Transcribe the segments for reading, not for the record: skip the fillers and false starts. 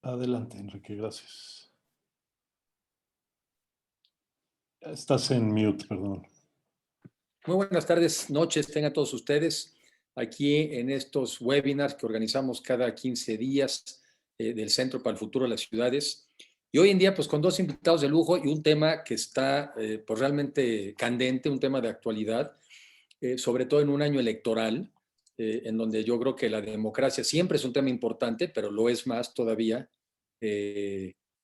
Adelante, Enrique, gracias. Estás en mute, perdón. Muy buenas tardes, noches, tengan todos ustedes aquí en estos webinars que organizamos cada 15 días del Centro para el Futuro de las Ciudades. Y hoy en día, pues con dos invitados de lujo y un tema que está pues realmente candente, un tema de actualidad, sobre todo en un año electoral, en donde yo creo que la democracia siempre es un tema importante, pero lo es más todavía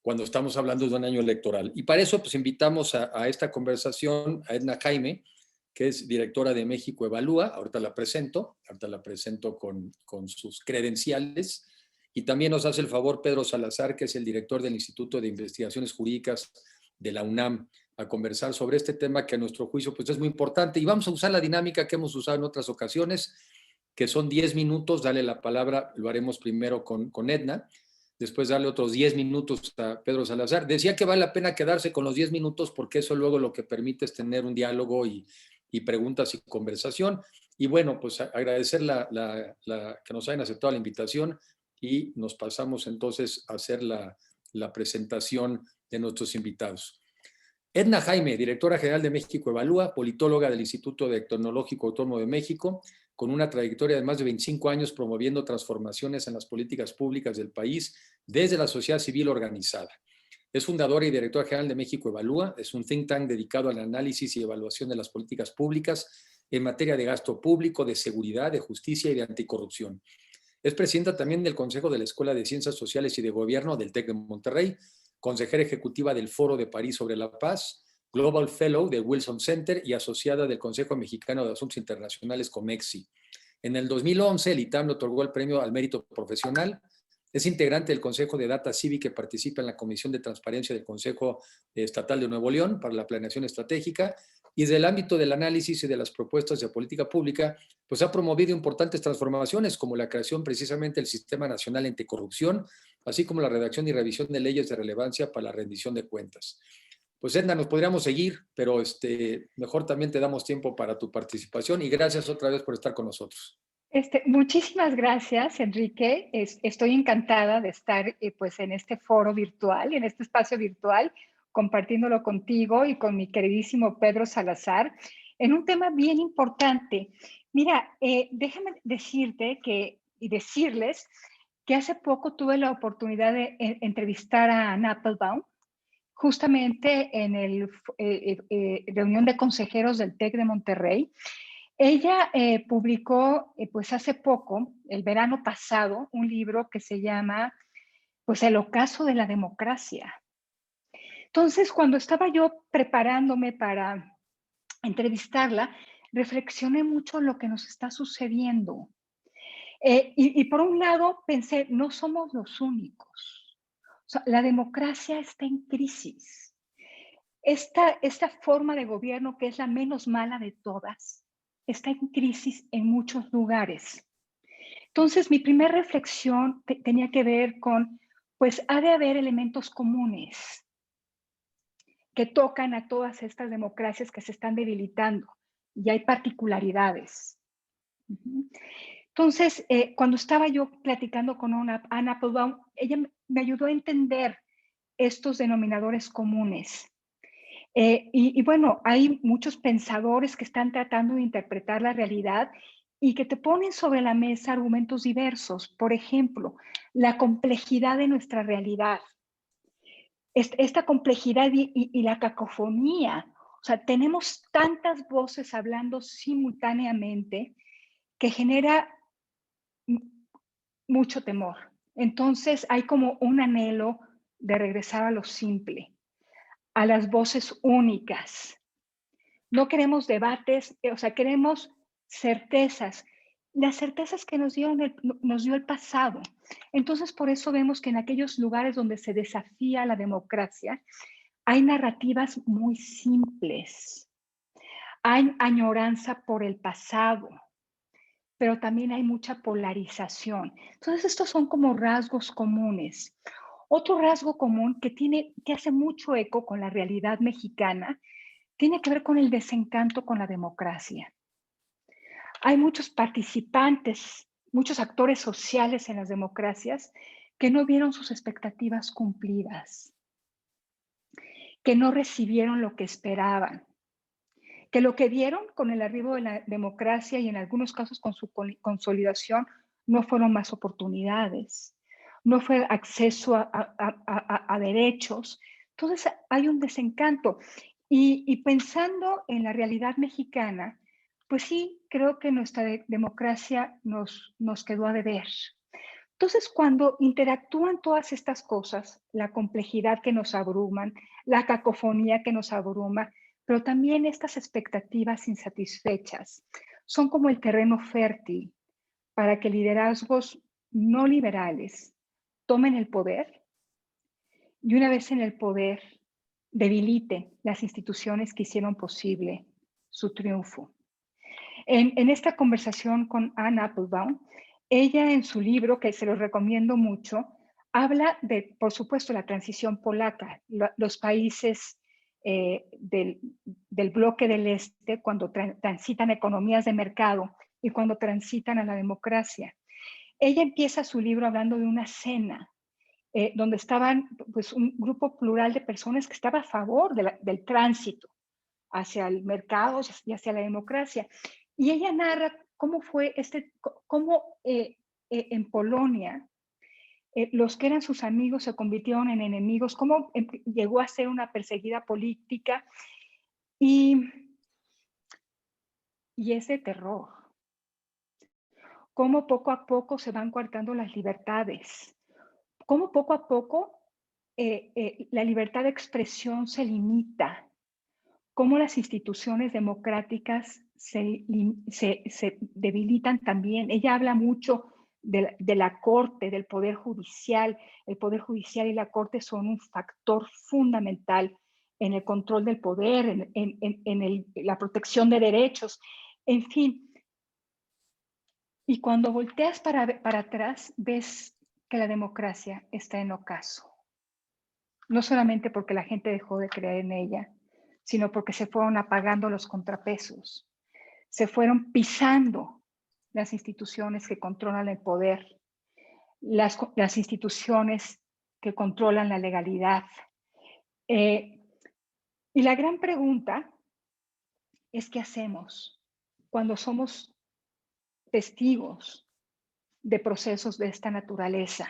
cuando estamos hablando de un año electoral. Y para eso, pues invitamos a esta conversación a Edna Jaime, que es directora de México Evalúa. Ahorita la presento con sus credenciales. Y también nos hace el favor Pedro Salazar, que es el director del Instituto de Investigaciones Jurídicas de la UNAM, a conversar sobre este tema que a nuestro juicio pues, es muy importante. Y vamos a usar la dinámica que hemos usado en otras ocasiones, que son 10 minutos. Dale la palabra, lo haremos primero con Edna, después darle otros 10 minutos a Pedro Salazar. Decía que vale la pena quedarse con los 10 minutos porque eso luego lo que permite es tener un diálogo y preguntas y conversación. Y bueno, pues agradecer que nos hayan aceptado la invitación y nos pasamos entonces a hacer la presentación de nuestros invitados. Edna Jaime, directora general de México Evalúa, politóloga del Instituto Tecnológico Autónomo de México, con una trayectoria de más de 25 años promoviendo transformaciones en las políticas públicas del país desde la sociedad civil organizada. Es fundadora y directora general de México Evalúa. Es un think tank dedicado al análisis y evaluación de las políticas públicas en materia de gasto público, de seguridad, de justicia y de anticorrupción. Es presidenta también del Consejo de la Escuela de Ciencias Sociales y de Gobierno del TEC de Monterrey, consejera ejecutiva del Foro de París sobre la Paz, Global Fellow del Wilson Center y asociada del Consejo Mexicano de Asuntos Internacionales, COMEXI. En el 2011, el ITAM le otorgó el premio al mérito profesional. Es integrante del Consejo de Data Civic que participa en la Comisión de Transparencia del Consejo Estatal de Nuevo León para la Planeación Estratégica, y desde el ámbito del análisis y de las propuestas de política pública, pues ha promovido importantes transformaciones como la creación precisamente del Sistema Nacional Anticorrupción, así como la redacción y revisión de leyes de relevancia para la rendición de cuentas. Pues Edna, nos podríamos seguir, pero mejor también te damos tiempo para tu participación y gracias otra vez por estar con nosotros. Muchísimas gracias, Enrique. Estoy encantada de estar pues en este foro virtual, en este espacio virtual, compartiéndolo contigo y con mi queridísimo Pedro Salazar, en un tema bien importante. Mira, déjame decirte y decirles que hace poco tuve la oportunidad de entrevistar a Anne Applebaum, justamente en el reunión de consejeros del TEC de Monterrey. Ella publicó, pues hace poco, el verano pasado, un libro que se llama, pues, El ocaso de la democracia. Entonces, cuando estaba yo preparándome para entrevistarla, reflexioné mucho en lo que nos está sucediendo. Y por un lado pensé, no somos los únicos. O sea, la democracia está en crisis. Esta forma de gobierno, que es la menos mala de todas, está en crisis en muchos lugares. Entonces, mi primera reflexión tenía que ver con, pues ha de haber elementos comunes que tocan a todas estas democracias que se están debilitando y hay particularidades. Entonces, cuando estaba yo platicando con Anne Applebaum, ella me ayudó a entender estos denominadores comunes. Y bueno, hay muchos pensadores que están tratando de interpretar la realidad y que te ponen sobre la mesa argumentos diversos. Por ejemplo, la complejidad de nuestra realidad. Esta complejidad y la cacofonía. O sea, tenemos tantas voces hablando simultáneamente que genera mucho temor. Entonces, hay como un anhelo de regresar a lo simple, a las voces únicas. No queremos debates, o sea, queremos certezas. Las certezas que nos dio el pasado. Entonces, por eso vemos que en aquellos lugares donde se desafía la democracia, hay narrativas muy simples. Hay añoranza por el pasado, pero también hay mucha polarización. Entonces, estos son como rasgos comunes. Otro rasgo común que hace mucho eco con la realidad mexicana tiene que ver con el desencanto con la democracia. Hay muchos participantes, muchos actores sociales en las democracias que no vieron sus expectativas cumplidas, que no recibieron lo que esperaban, que lo que vieron con el arribo de la democracia y en algunos casos con su consolidación no fueron más oportunidades, no fue acceso a derechos. Entonces hay un desencanto. Y pensando en la realidad mexicana, pues sí, creo que nuestra democracia nos quedó a deber. Entonces, cuando interactúan todas estas cosas, la complejidad que nos abruman, la cacofonía que nos abruma, pero también estas expectativas insatisfechas, son como el terreno fértil para que liderazgos no liberales tomen el poder y una vez en el poder debiliten las instituciones que hicieron posible su triunfo. En esta conversación con Anne Applebaum, ella en su libro, que se lo recomiendo mucho, habla de, por supuesto, la transición polaca, los países del bloque del Este cuando transitan economías de mercado y cuando transitan a la democracia. Ella empieza su libro hablando de una cena donde estaban pues, un grupo plural de personas que estaba a favor del tránsito hacia el mercado y hacia la democracia. Y ella narra cómo fue cómo en Polonia los que eran sus amigos se convirtieron en enemigos, cómo llegó a ser una perseguida política y es de terror. Cómo poco a poco se van coartando las libertades, cómo poco a poco la libertad de expresión se limita, cómo las instituciones democráticas se debilitan también. Ella habla mucho de la Corte, del Poder Judicial. El Poder Judicial y la Corte son un factor fundamental en el control del poder, en la protección de derechos, en fin. Y cuando volteas para atrás, ves que la democracia está en ocaso. No solamente porque la gente dejó de creer en ella, sino porque se fueron apagando los contrapesos, se fueron pisando las instituciones que controlan el poder, las instituciones que controlan la legalidad. Y la gran pregunta es ¿qué hacemos cuando somos testigos de procesos de esta naturaleza?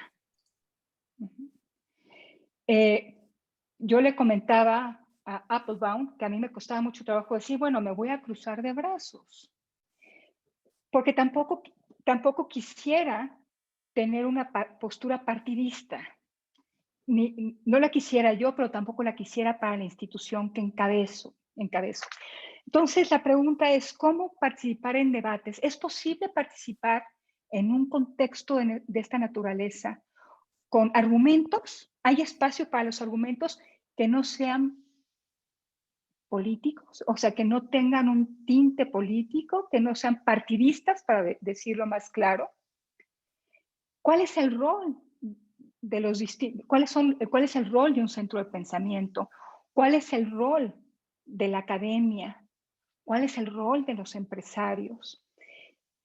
Yo le comentaba a Applebaum que a mí me costaba mucho trabajo decir, bueno, me voy a cruzar de brazos, porque tampoco quisiera tener una postura partidista. No la quisiera yo, pero tampoco la quisiera para la institución que encabezo. Entonces, la pregunta es, ¿cómo participar en debates? ¿Es posible participar en un contexto de esta naturaleza con argumentos? ¿Hay espacio para los argumentos que no sean políticos? O sea, que no tengan un tinte político, que no sean partidistas, para decirlo más claro. ¿Cuál es el rol de los distintos? ¿Cuál es el rol de un centro de pensamiento? ¿Cuál es el rol de la academia? ¿Cuál es el rol de los empresarios?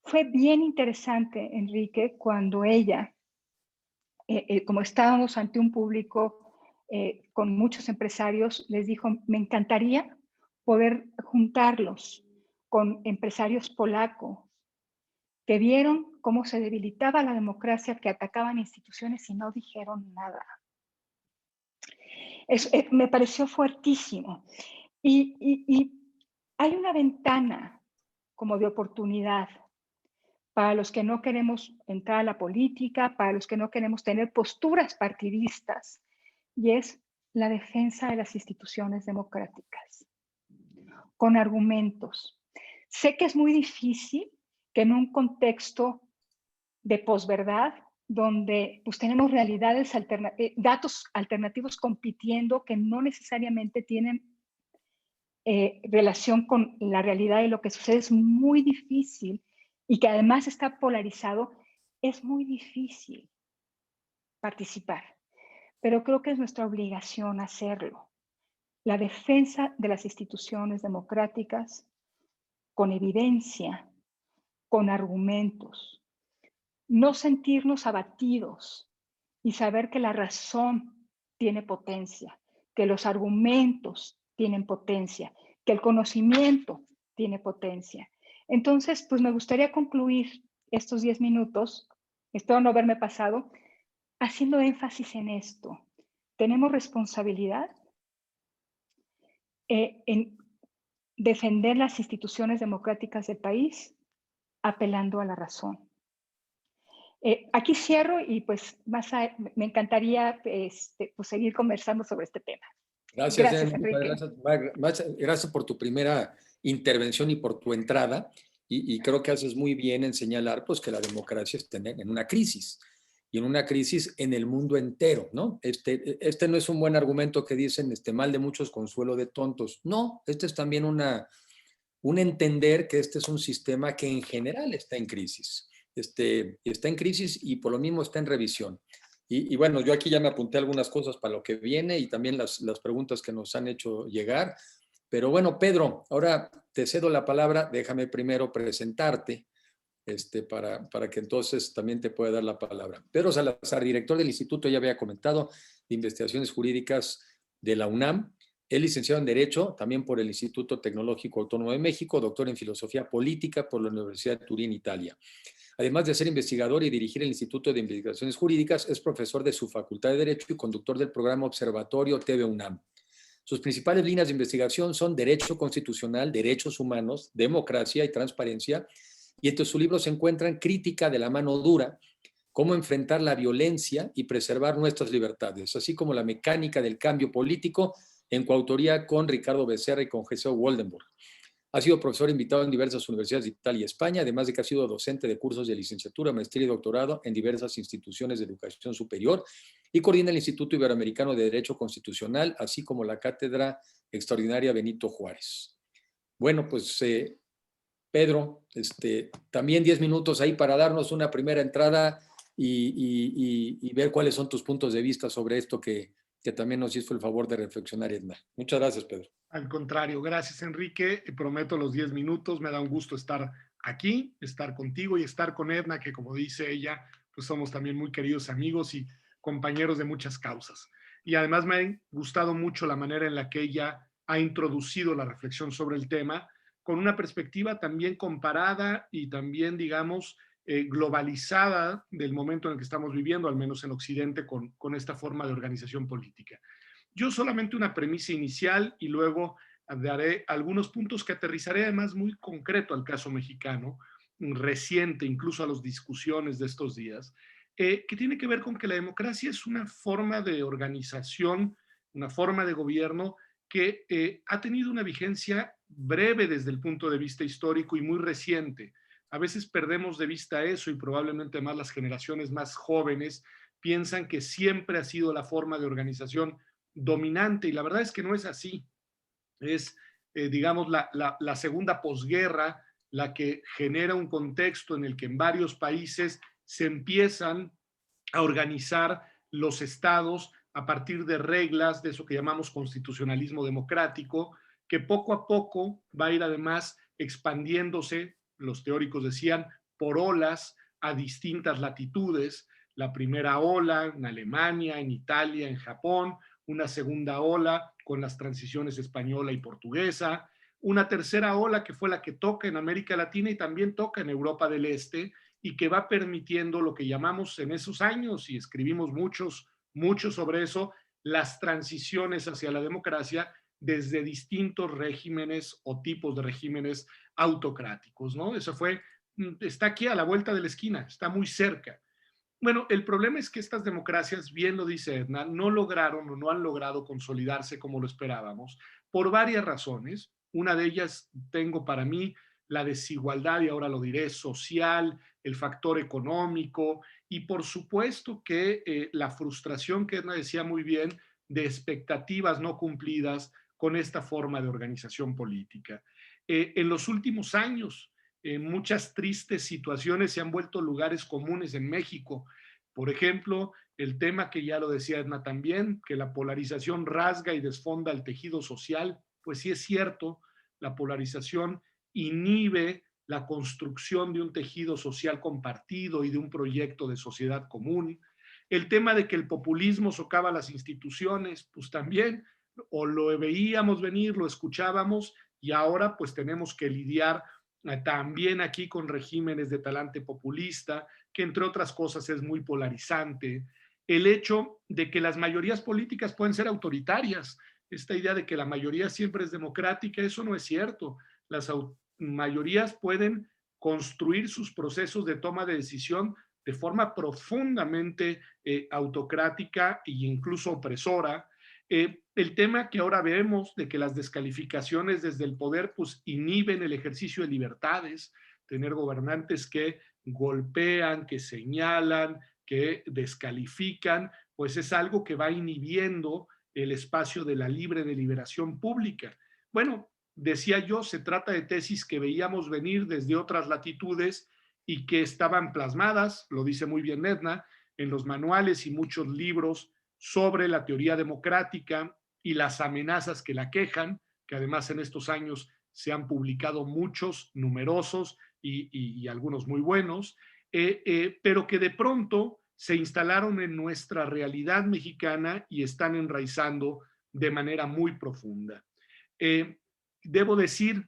Fue bien interesante, Enrique, cuando ella, como estábamos ante un público con muchos empresarios, les dijo, me encantaría poder juntarlos con empresarios polacos que vieron cómo se debilitaba la democracia, que atacaban instituciones y no dijeron nada. Me pareció fuertísimo. Y hay una ventana como de oportunidad para los que no queremos entrar a la política, para los que no queremos tener posturas partidistas, y es la defensa de las instituciones democráticas, con argumentos. Sé que es muy difícil que en un contexto de posverdad, donde pues tenemos realidades, datos alternativos compitiendo que no necesariamente tienen relación con la realidad de lo que sucede, es muy difícil, y que además está polarizado, es muy difícil participar. Pero creo que es nuestra obligación hacerlo. La defensa de las instituciones democráticas con evidencia, con argumentos. No sentirnos abatidos y saber que la razón tiene potencia, que los argumentos tienen potencia, que el conocimiento tiene potencia. Entonces, pues me gustaría concluir estos 10 minutos, espero no haberme pasado, haciendo énfasis en esto. Tenemos responsabilidad en defender las instituciones democráticas del país apelando a la razón. Aquí cierro y pues me encantaría pues seguir conversando sobre este tema. Gracias, Gracias, Enrique. Gracias por tu primera intervención y por tu entrada. Y creo que haces muy bien en señalar pues, que la democracia está en una crisis. Y en una crisis en el mundo entero, ¿no? Este no es un buen argumento que dicen mal de muchos, consuelo de tontos. No, este es también un entender que este es un sistema que en general está en crisis. Está en crisis y por lo mismo está en revisión. Y bueno, yo aquí ya me apunté algunas cosas para lo que viene y también las preguntas que nos han hecho llegar. Pero bueno, Pedro, ahora te cedo la palabra. Déjame primero presentarte para que entonces también te pueda dar la palabra. Pedro Salazar, director del Instituto, ya había comentado, de Investigaciones Jurídicas de la UNAM. Es licenciado en Derecho, también por el Instituto Tecnológico Autónomo de México, doctor en Filosofía Política por la Universidad de Turín, Italia. Además de ser investigador y dirigir el Instituto de Investigaciones Jurídicas, es profesor de su Facultad de Derecho y conductor del programa Observatorio TV UNAM. Sus principales líneas de investigación son Derecho Constitucional, Derechos Humanos, Democracia y Transparencia, y entre sus libros se encuentran Crítica de la mano dura, Cómo enfrentar la violencia y preservar nuestras libertades, así como La mecánica del cambio político, en coautoría con Ricardo Becerra y con Jesús Woldenburg. Ha sido profesor invitado en diversas universidades de Italia y España, además de que ha sido docente de cursos de licenciatura, maestría y doctorado en diversas instituciones de educación superior y coordina el Instituto Iberoamericano de Derecho Constitucional, así como la Cátedra Extraordinaria Benito Juárez. Bueno, pues Pedro, también 10 minutos ahí para darnos una primera entrada y ver cuáles son tus puntos de vista sobre esto que también nos hizo el favor de reflexionar, Edna. Muchas gracias, Pedro. Al contrario, gracias, Enrique. Prometo los 10 minutos. Me da un gusto estar aquí, estar contigo y estar con Edna, que como dice ella, pues somos también muy queridos amigos y compañeros de muchas causas. Y además me ha gustado mucho la manera en la que ella ha introducido la reflexión sobre el tema, con una perspectiva también comparada y también, digamos, globalizada del momento en el que estamos viviendo, al menos en Occidente, con esta forma de organización política. Yo solamente una premisa inicial y luego daré algunos puntos que aterrizaré además muy concreto al caso mexicano, reciente incluso a las discusiones de estos días, que tiene que ver con que la democracia es una forma de organización, una forma de gobierno que ha tenido una vigencia breve desde el punto de vista histórico y muy reciente. A veces perdemos de vista eso y probablemente más las generaciones más jóvenes piensan que siempre ha sido la forma de organización dominante y la verdad es que no es así. Es, digamos, la segunda posguerra la que genera un contexto en el que en varios países se empiezan a organizar los estados a partir de reglas de eso que llamamos constitucionalismo democrático, que poco a poco va a ir además expandiéndose, los teóricos decían, por olas a distintas latitudes. La primera ola en Alemania, en Italia, en Japón, una segunda ola con las transiciones española y portuguesa, una tercera ola que fue la que toca en América Latina y también toca en Europa del Este y que va permitiendo lo que llamamos en esos años, y escribimos mucho sobre eso, las transiciones hacia la democracia desde distintos regímenes o tipos de regímenes autocráticos, ¿no? Eso está aquí a la vuelta de la esquina, está muy cerca. Bueno, el problema es que estas democracias, bien lo dice Edna, no lograron o no han logrado consolidarse como lo esperábamos por varias razones. Una de ellas tengo para mí la desigualdad, y ahora lo diré, social, el factor económico y por supuesto que la frustración que Edna decía muy bien de expectativas no cumplidas con esta forma de organización política. En los últimos años, muchas tristes situaciones se han vuelto lugares comunes en México. Por ejemplo, el tema que ya lo decía Edna también, que la polarización rasga y desfonda el tejido social. Pues sí es cierto, la polarización inhibe la construcción de un tejido social compartido y de un proyecto de sociedad común. El tema de que el populismo socava las instituciones, pues también, o lo veíamos venir, lo escuchábamos, y ahora pues tenemos que lidiar también aquí con regímenes de talante populista, que entre otras cosas es muy polarizante. El hecho de que las mayorías políticas pueden ser autoritarias, esta idea de que la mayoría siempre es democrática, eso no es cierto. Las mayorías pueden construir sus procesos de toma de decisión de forma profundamente autocrática e incluso opresora. El tema que ahora vemos de que las descalificaciones desde el poder pues inhiben el ejercicio de libertades, tener gobernantes que golpean, que señalan, que descalifican, pues es algo que va inhibiendo el espacio de la libre deliberación pública. Bueno, decía yo, se trata de tesis que veíamos venir desde otras latitudes y que estaban plasmadas, lo dice muy bien Edna, en los manuales y muchos libros sobre la teoría democrática y las amenazas que la quejan, que además en estos años se han publicado muchos, numerosos y algunos muy buenos, pero que de pronto se instalaron en nuestra realidad mexicana y están enraizando de manera muy profunda. Debo decir,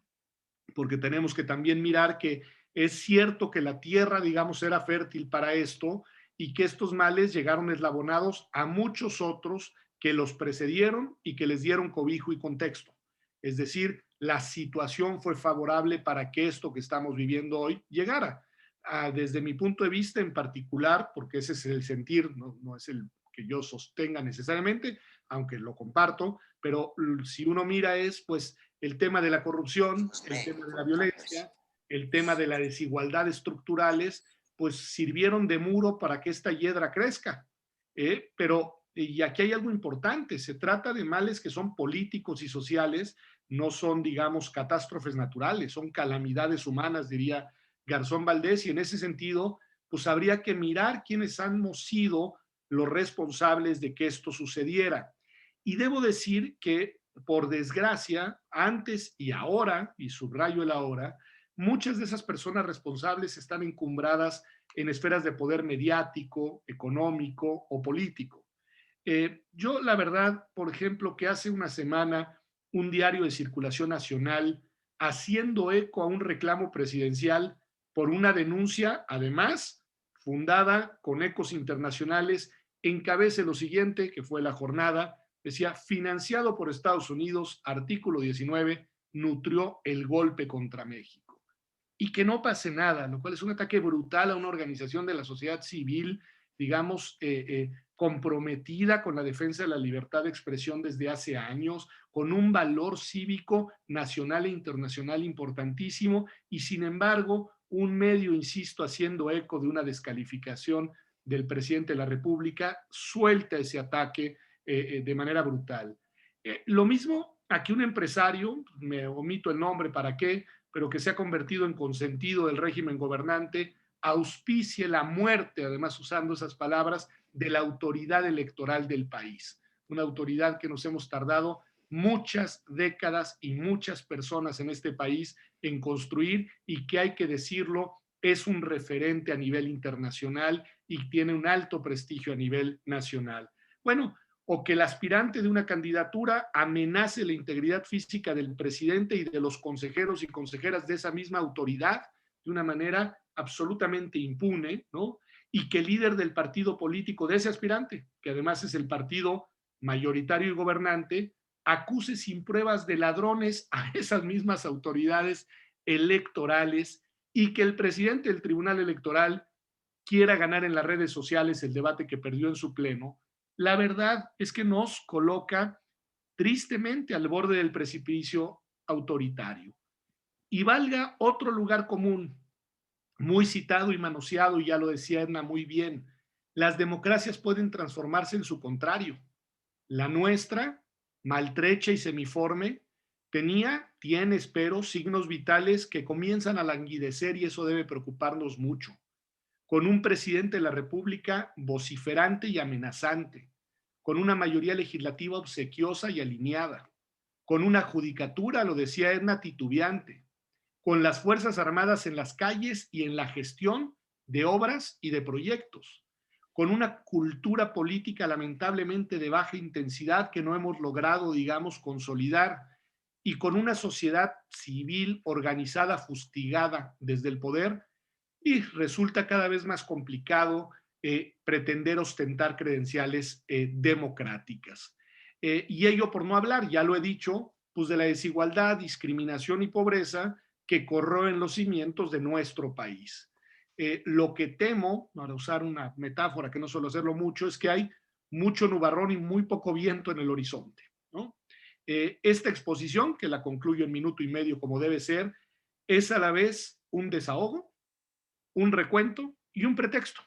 porque tenemos que también mirar que es cierto que la tierra, digamos, era fértil para esto y que estos males llegaron eslabonados a muchos otros que los precedieron y que les dieron cobijo y contexto. Es decir, la situación fue favorable para que esto que estamos viviendo hoy llegara. Desde mi punto de vista en particular, porque ese es el sentir, no es el que yo sostenga necesariamente, aunque lo comparto, pero si uno mira es pues el tema de la corrupción, el tema de la violencia, el tema de las desigualdades estructurales, pues sirvieron de muro para que esta hiedra crezca. Pero, y aquí hay algo importante, se trata de males que son políticos y sociales, no son, digamos, catástrofes naturales, son calamidades humanas, diría Garzón Valdés, y en ese sentido, pues habría que mirar quiénes han sido los responsables de que esto sucediera. Y debo decir que, por desgracia, antes y ahora, y subrayo el ahora, muchas de esas personas responsables están encumbradas en esferas de poder mediático, económico o político. Yo, la verdad, por ejemplo, que hace una semana un diario de circulación nacional haciendo eco a un reclamo presidencial por una denuncia, además, fundada con ecos internacionales, encabece lo siguiente, que fue la jornada, decía, financiado por Estados Unidos, artículo 19, nutrió el golpe contra México. Y que no pase nada, lo cual es un ataque brutal a una organización de la sociedad civil, digamos, comprometida con la defensa de la libertad de expresión desde hace años, con un valor cívico nacional e internacional importantísimo, y sin embargo, un medio, insisto, haciendo eco de una descalificación del presidente de la República, suelta ese ataque de manera brutal. Lo mismo aquí un empresario, me omito el nombre para qué, pero que se ha convertido en consentido del régimen gobernante, auspicie la muerte, además usando esas palabras, de la autoridad electoral del país. Una autoridad que nos hemos tardado muchas décadas y muchas personas en este país en construir y que hay que decirlo, es un referente a nivel internacional y tiene un alto prestigio a nivel nacional. Bueno, o que el aspirante de una candidatura amenace la integridad física del presidente y de los consejeros y consejeras de esa misma autoridad de una manera absolutamente impune, ¿no? Y que el líder del partido político de ese aspirante, que además es el partido mayoritario y gobernante, acuse sin pruebas de ladrones a esas mismas autoridades electorales y que el presidente del Tribunal Electoral quiera ganar en las redes sociales el debate que perdió en su pleno, la verdad es que nos coloca tristemente al borde del precipicio autoritario. Y valga otro lugar común, muy citado y manoseado, y ya lo decía Edna muy bien, las democracias pueden transformarse en su contrario. La nuestra, maltrecha y semiforme, tiene, espero, signos vitales que comienzan a languidecer y eso debe preocuparnos mucho. Con un presidente de la República vociferante y amenazante, con una mayoría legislativa obsequiosa y alineada, con una judicatura, lo decía Edna, titubeante, con las Fuerzas Armadas en las calles y en la gestión de obras y de proyectos, con una cultura política lamentablemente de baja intensidad que no hemos logrado, digamos, consolidar, y con una sociedad civil organizada, fustigada desde el poder, y resulta cada vez más complicado pretender ostentar credenciales democráticas. Y ello por no hablar, ya lo he dicho, pues de la desigualdad, discriminación y pobreza que corroen los cimientos de nuestro país. Lo que temo, para usar una metáfora que no suelo hacerlo mucho, es que hay mucho nubarrón y muy poco viento en el horizonte, ¿no? Esta exposición, que la concluyo en minuto y medio como debe ser, es a la vez un desahogo, un recuento y un pretexto.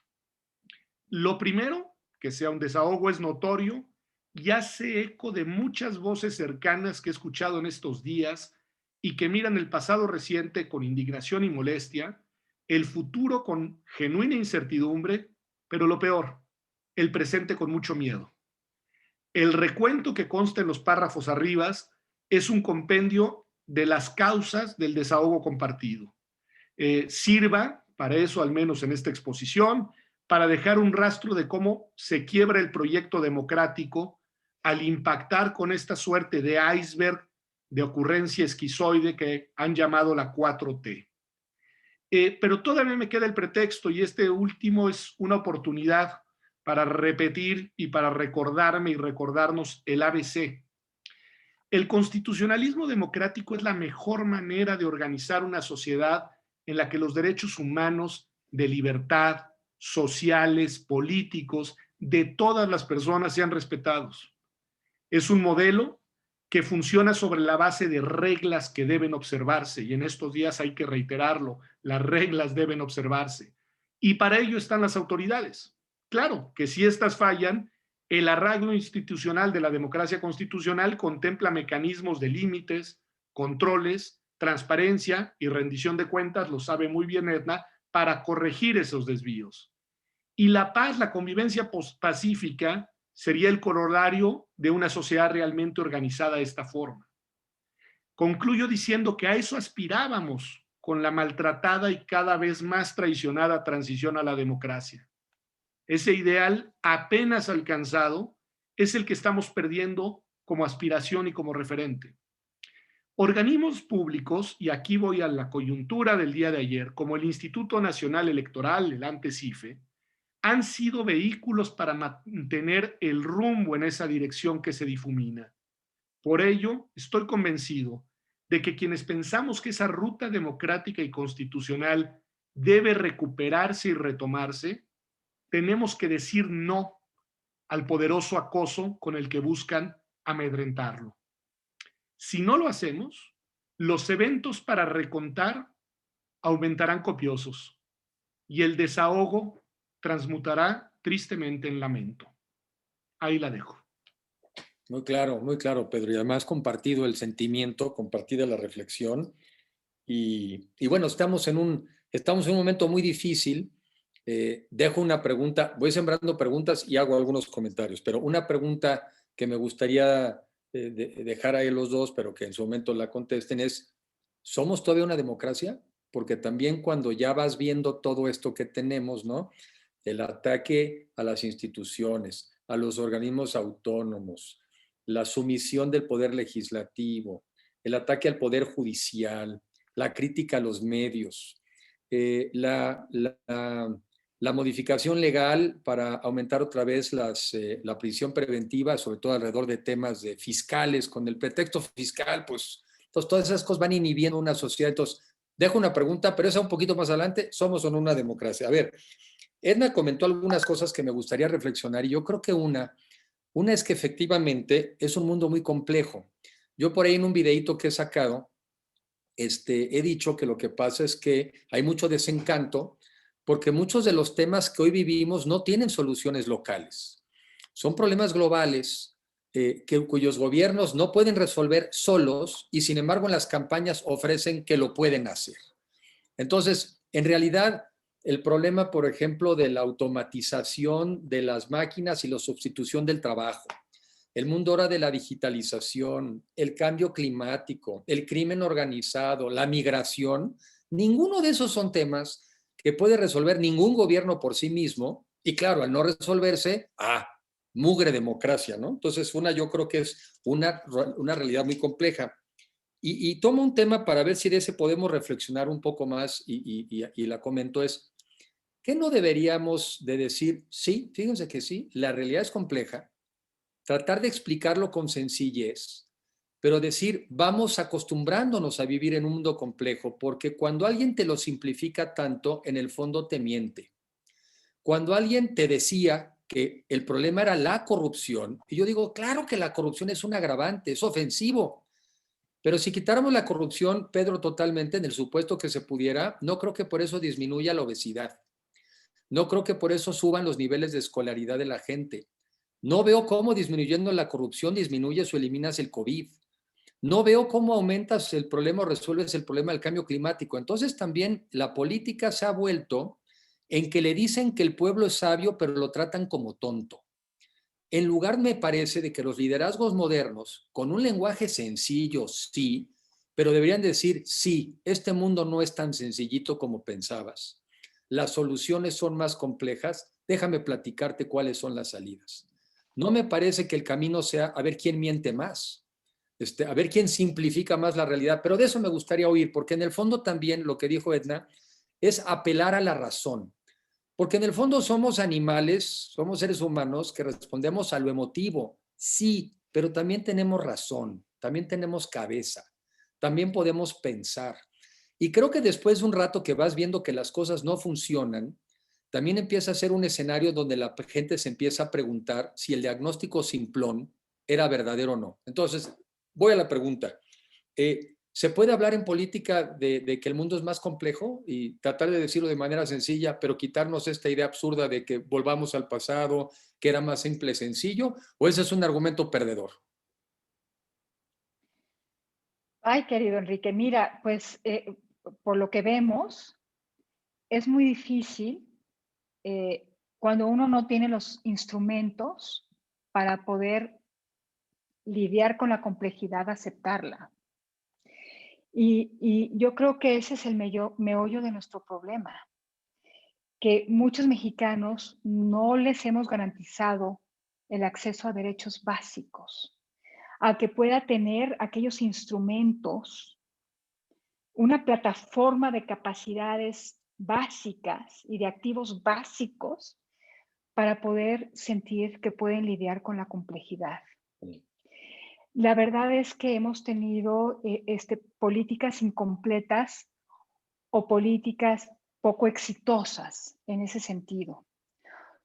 Lo primero, que sea un desahogo, es notorio y hace eco de muchas voces cercanas que he escuchado en estos días y que miran el pasado reciente con indignación y molestia, el futuro con genuina incertidumbre, pero lo peor, el presente con mucho miedo. El recuento que consta en los párrafos arriba es un compendio de las causas del desahogo compartido. Sirva para eso, al menos en esta exposición, para dejar un rastro de cómo se quiebra el proyecto democrático al impactar con esta suerte de iceberg de ocurrencia esquizoide que han llamado la 4T. Pero todavía me queda el pretexto, y este último es una oportunidad para repetir y para recordarme y recordarnos el ABC. El constitucionalismo democrático es la mejor manera de organizar una sociedad en la que los derechos humanos de libertad, sociales, políticos, de todas las personas sean respetados. Es un modelo que funciona sobre la base de reglas que deben observarse, y en estos días hay que reiterarlo, las reglas deben observarse. Y para ello están las autoridades. Claro que si estas fallan, el arraigo institucional de la democracia constitucional contempla mecanismos de límites, controles, transparencia y rendición de cuentas, lo sabe muy bien Edna, para corregir esos desvíos. Y la paz, la convivencia pacífica, sería el corolario de una sociedad realmente organizada de esta forma. Concluyo diciendo que a eso aspirábamos con la maltratada y cada vez más traicionada transición a la democracia. Ese ideal apenas alcanzado es el que estamos perdiendo como aspiración y como referente. Organismos públicos, y aquí voy a la coyuntura del día de ayer, como el Instituto Nacional Electoral, el antes IFE, han sido vehículos para mantener el rumbo en esa dirección que se difumina. Por ello, estoy convencido de que quienes pensamos que esa ruta democrática y constitucional debe recuperarse y retomarse, tenemos que decir no al poderoso acoso con el que buscan amedrentarlo. Si no lo hacemos, los eventos para recontar aumentarán copiosos y el desahogo transmutará tristemente en lamento. Ahí la dejo. Muy claro, Pedro. Y además compartido el sentimiento, compartida la reflexión. Y bueno, estamos en un momento muy difícil. Dejo una pregunta, voy sembrando preguntas y hago algunos comentarios, pero una pregunta que me gustaría dejar ahí los dos, pero que en su momento la contesten es, ¿somos todavía una democracia? Porque también cuando ya vas viendo todo esto que tenemos, ¿no? El ataque a las instituciones, a los organismos autónomos, la sumisión del poder legislativo, el ataque al poder judicial, la crítica a los medios, la modificación legal para aumentar otra vez la prisión preventiva, sobre todo alrededor de temas de fiscales, con el pretexto fiscal, pues entonces, todas esas cosas van inhibiendo una sociedad. Entonces, dejo una pregunta, pero esa un poquito más adelante, ¿somos o no una democracia? A ver, Edna comentó algunas cosas que me gustaría reflexionar y yo creo que una es que efectivamente es un mundo muy complejo. Yo por ahí en un videíto que he sacado, he dicho que lo que pasa es que hay mucho desencanto porque muchos de los temas que hoy vivimos no tienen soluciones locales. Son problemas globales cuyos gobiernos no pueden resolver solos y sin embargo en las campañas ofrecen que lo pueden hacer. Entonces, en realidad, el problema, por ejemplo, de la automatización de las máquinas y la sustitución del trabajo, el mundo ahora de la digitalización, el cambio climático, el crimen organizado, la migración, ninguno de esos son temas que puede resolver ningún gobierno por sí mismo Y claro, al no resolverse, mugre democracia, ¿no? Entonces, yo creo que es una realidad muy compleja. Y tomo un tema para ver si de ese podemos reflexionar un poco más y la comento es, ¿qué no deberíamos de decir? Sí, fíjense que sí, la realidad es compleja, tratar de explicarlo con sencillez, pero decir, vamos acostumbrándonos a vivir en un mundo complejo, porque cuando alguien te lo simplifica tanto, en el fondo te miente. Cuando alguien te decía que el problema era la corrupción, y yo digo, claro que la corrupción es un agravante, es ofensivo, pero si quitáramos la corrupción, Pedro, totalmente, en el supuesto que se pudiera, no creo que por eso disminuya la obesidad. No creo que por eso suban los niveles de escolaridad de la gente. No veo cómo disminuyendo la corrupción disminuyes o eliminas el COVID. No veo cómo aumentas el problema o resuelves el problema del cambio climático. Entonces también la política se ha vuelto en que le dicen que el pueblo es sabio, pero lo tratan como tonto. En lugar, me parece, de que los liderazgos modernos, con un lenguaje sencillo, sí, pero deberían decir, sí, este mundo no es tan sencillito como pensabas. Las soluciones son más complejas. Déjame platicarte cuáles son las salidas. No me parece que el camino sea a ver quién miente más, a ver quién simplifica más la realidad, pero de eso me gustaría oír, porque en el fondo también lo que dijo Edna es apelar a la razón. Porque en el fondo somos animales, somos seres humanos que respondemos a lo emotivo, sí, pero también tenemos razón, también tenemos cabeza, también podemos pensar. Y creo que después de un rato que vas viendo que las cosas no funcionan, también empieza a ser un escenario donde la gente se empieza a preguntar si el diagnóstico simplón era verdadero o no. Entonces, voy a la pregunta. ¿Se puede hablar en política de que el mundo es más complejo y tratar de decirlo de manera sencilla, pero quitarnos esta idea absurda de que volvamos al pasado, que era más simple y sencillo? ¿O ese es un argumento perdedor? Ay, querido Enrique, mira, pues por lo que vemos, es muy difícil cuando uno no tiene los instrumentos para poder lidiar con la complejidad, aceptarla. Y yo creo que ese es el meollo de nuestro problema, que muchos mexicanos no les hemos garantizado el acceso a derechos básicos, a que pueda tener aquellos instrumentos, una plataforma de capacidades básicas y de activos básicos para poder sentir que pueden lidiar con la complejidad. La verdad es que hemos tenido políticas incompletas o políticas poco exitosas en ese sentido.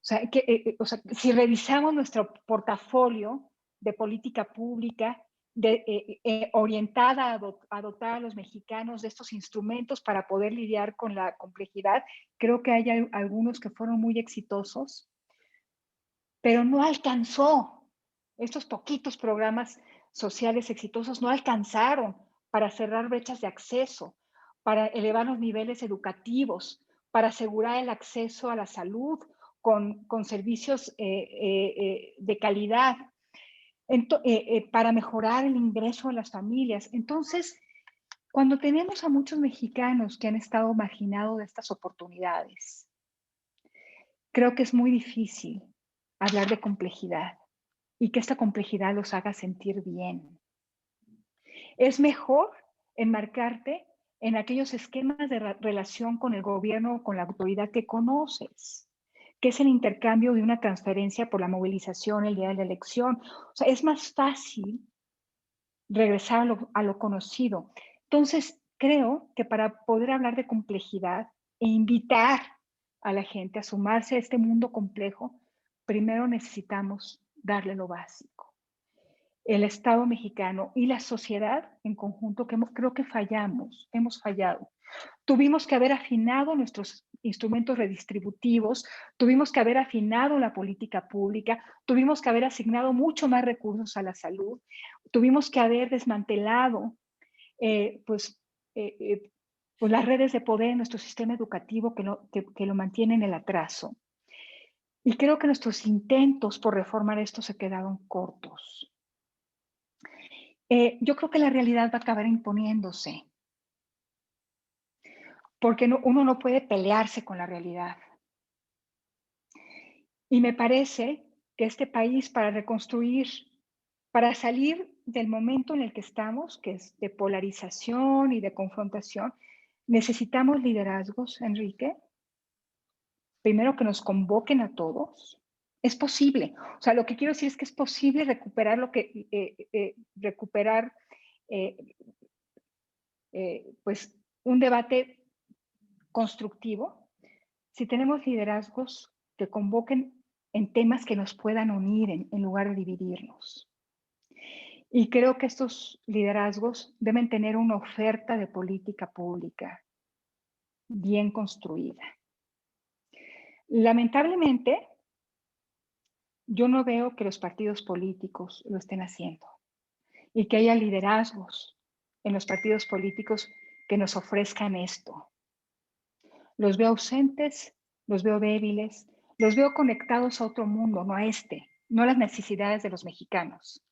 O sea, si revisamos nuestro portafolio de política pública orientada a dotar a los mexicanos de estos instrumentos para poder lidiar con la complejidad, creo que hay algunos que fueron muy exitosos, pero no alcanzó. Estos poquitos programas sociales exitosos no alcanzaron para cerrar brechas de acceso, para elevar los niveles educativos, para asegurar el acceso a la salud con servicios de calidad, para mejorar el ingreso de las familias. Entonces, cuando tenemos a muchos mexicanos que han estado marginados de estas oportunidades, creo que es muy difícil hablar de complejidad y que esta complejidad los haga sentir bien. Es mejor enmarcarte en aquellos esquemas de relación con el gobierno o con la autoridad que conoces, que es el intercambio de una transferencia por la movilización el día de la elección. O sea, es más fácil regresar a lo conocido. Entonces, creo que para poder hablar de complejidad e invitar a la gente a sumarse a este mundo complejo, primero necesitamos darle lo básico. El Estado mexicano y la sociedad en conjunto, creo que hemos fallado. Tuvimos que haber afinado nuestros instrumentos redistributivos, tuvimos que haber afinado la política pública, tuvimos que haber asignado mucho más recursos a la salud, tuvimos que haber desmantelado pues las redes de poder en nuestro sistema educativo que lo mantienen en el atraso. Y creo que nuestros intentos por reformar esto se quedaron cortos. Yo creo que la realidad va a acabar imponiéndose, porque uno no puede pelearse con la realidad. Y me parece que este país, para reconstruir, para salir del momento en el que estamos, que es de polarización y de confrontación, necesitamos liderazgos, Enrique. Primero, que nos convoquen a todos. Es posible. O sea, lo que quiero decir es que es posible recuperar pues un debate constructivo si tenemos liderazgos que convoquen en temas que nos puedan unir en lugar de dividirnos. Y creo que estos liderazgos deben tener una oferta de política pública bien construida. Lamentablemente, yo no veo que los partidos políticos lo estén haciendo y que haya liderazgos en los partidos políticos que nos ofrezcan esto. Los veo ausentes, los veo débiles, los veo conectados a otro mundo, no a este, no a las necesidades de los mexicanos.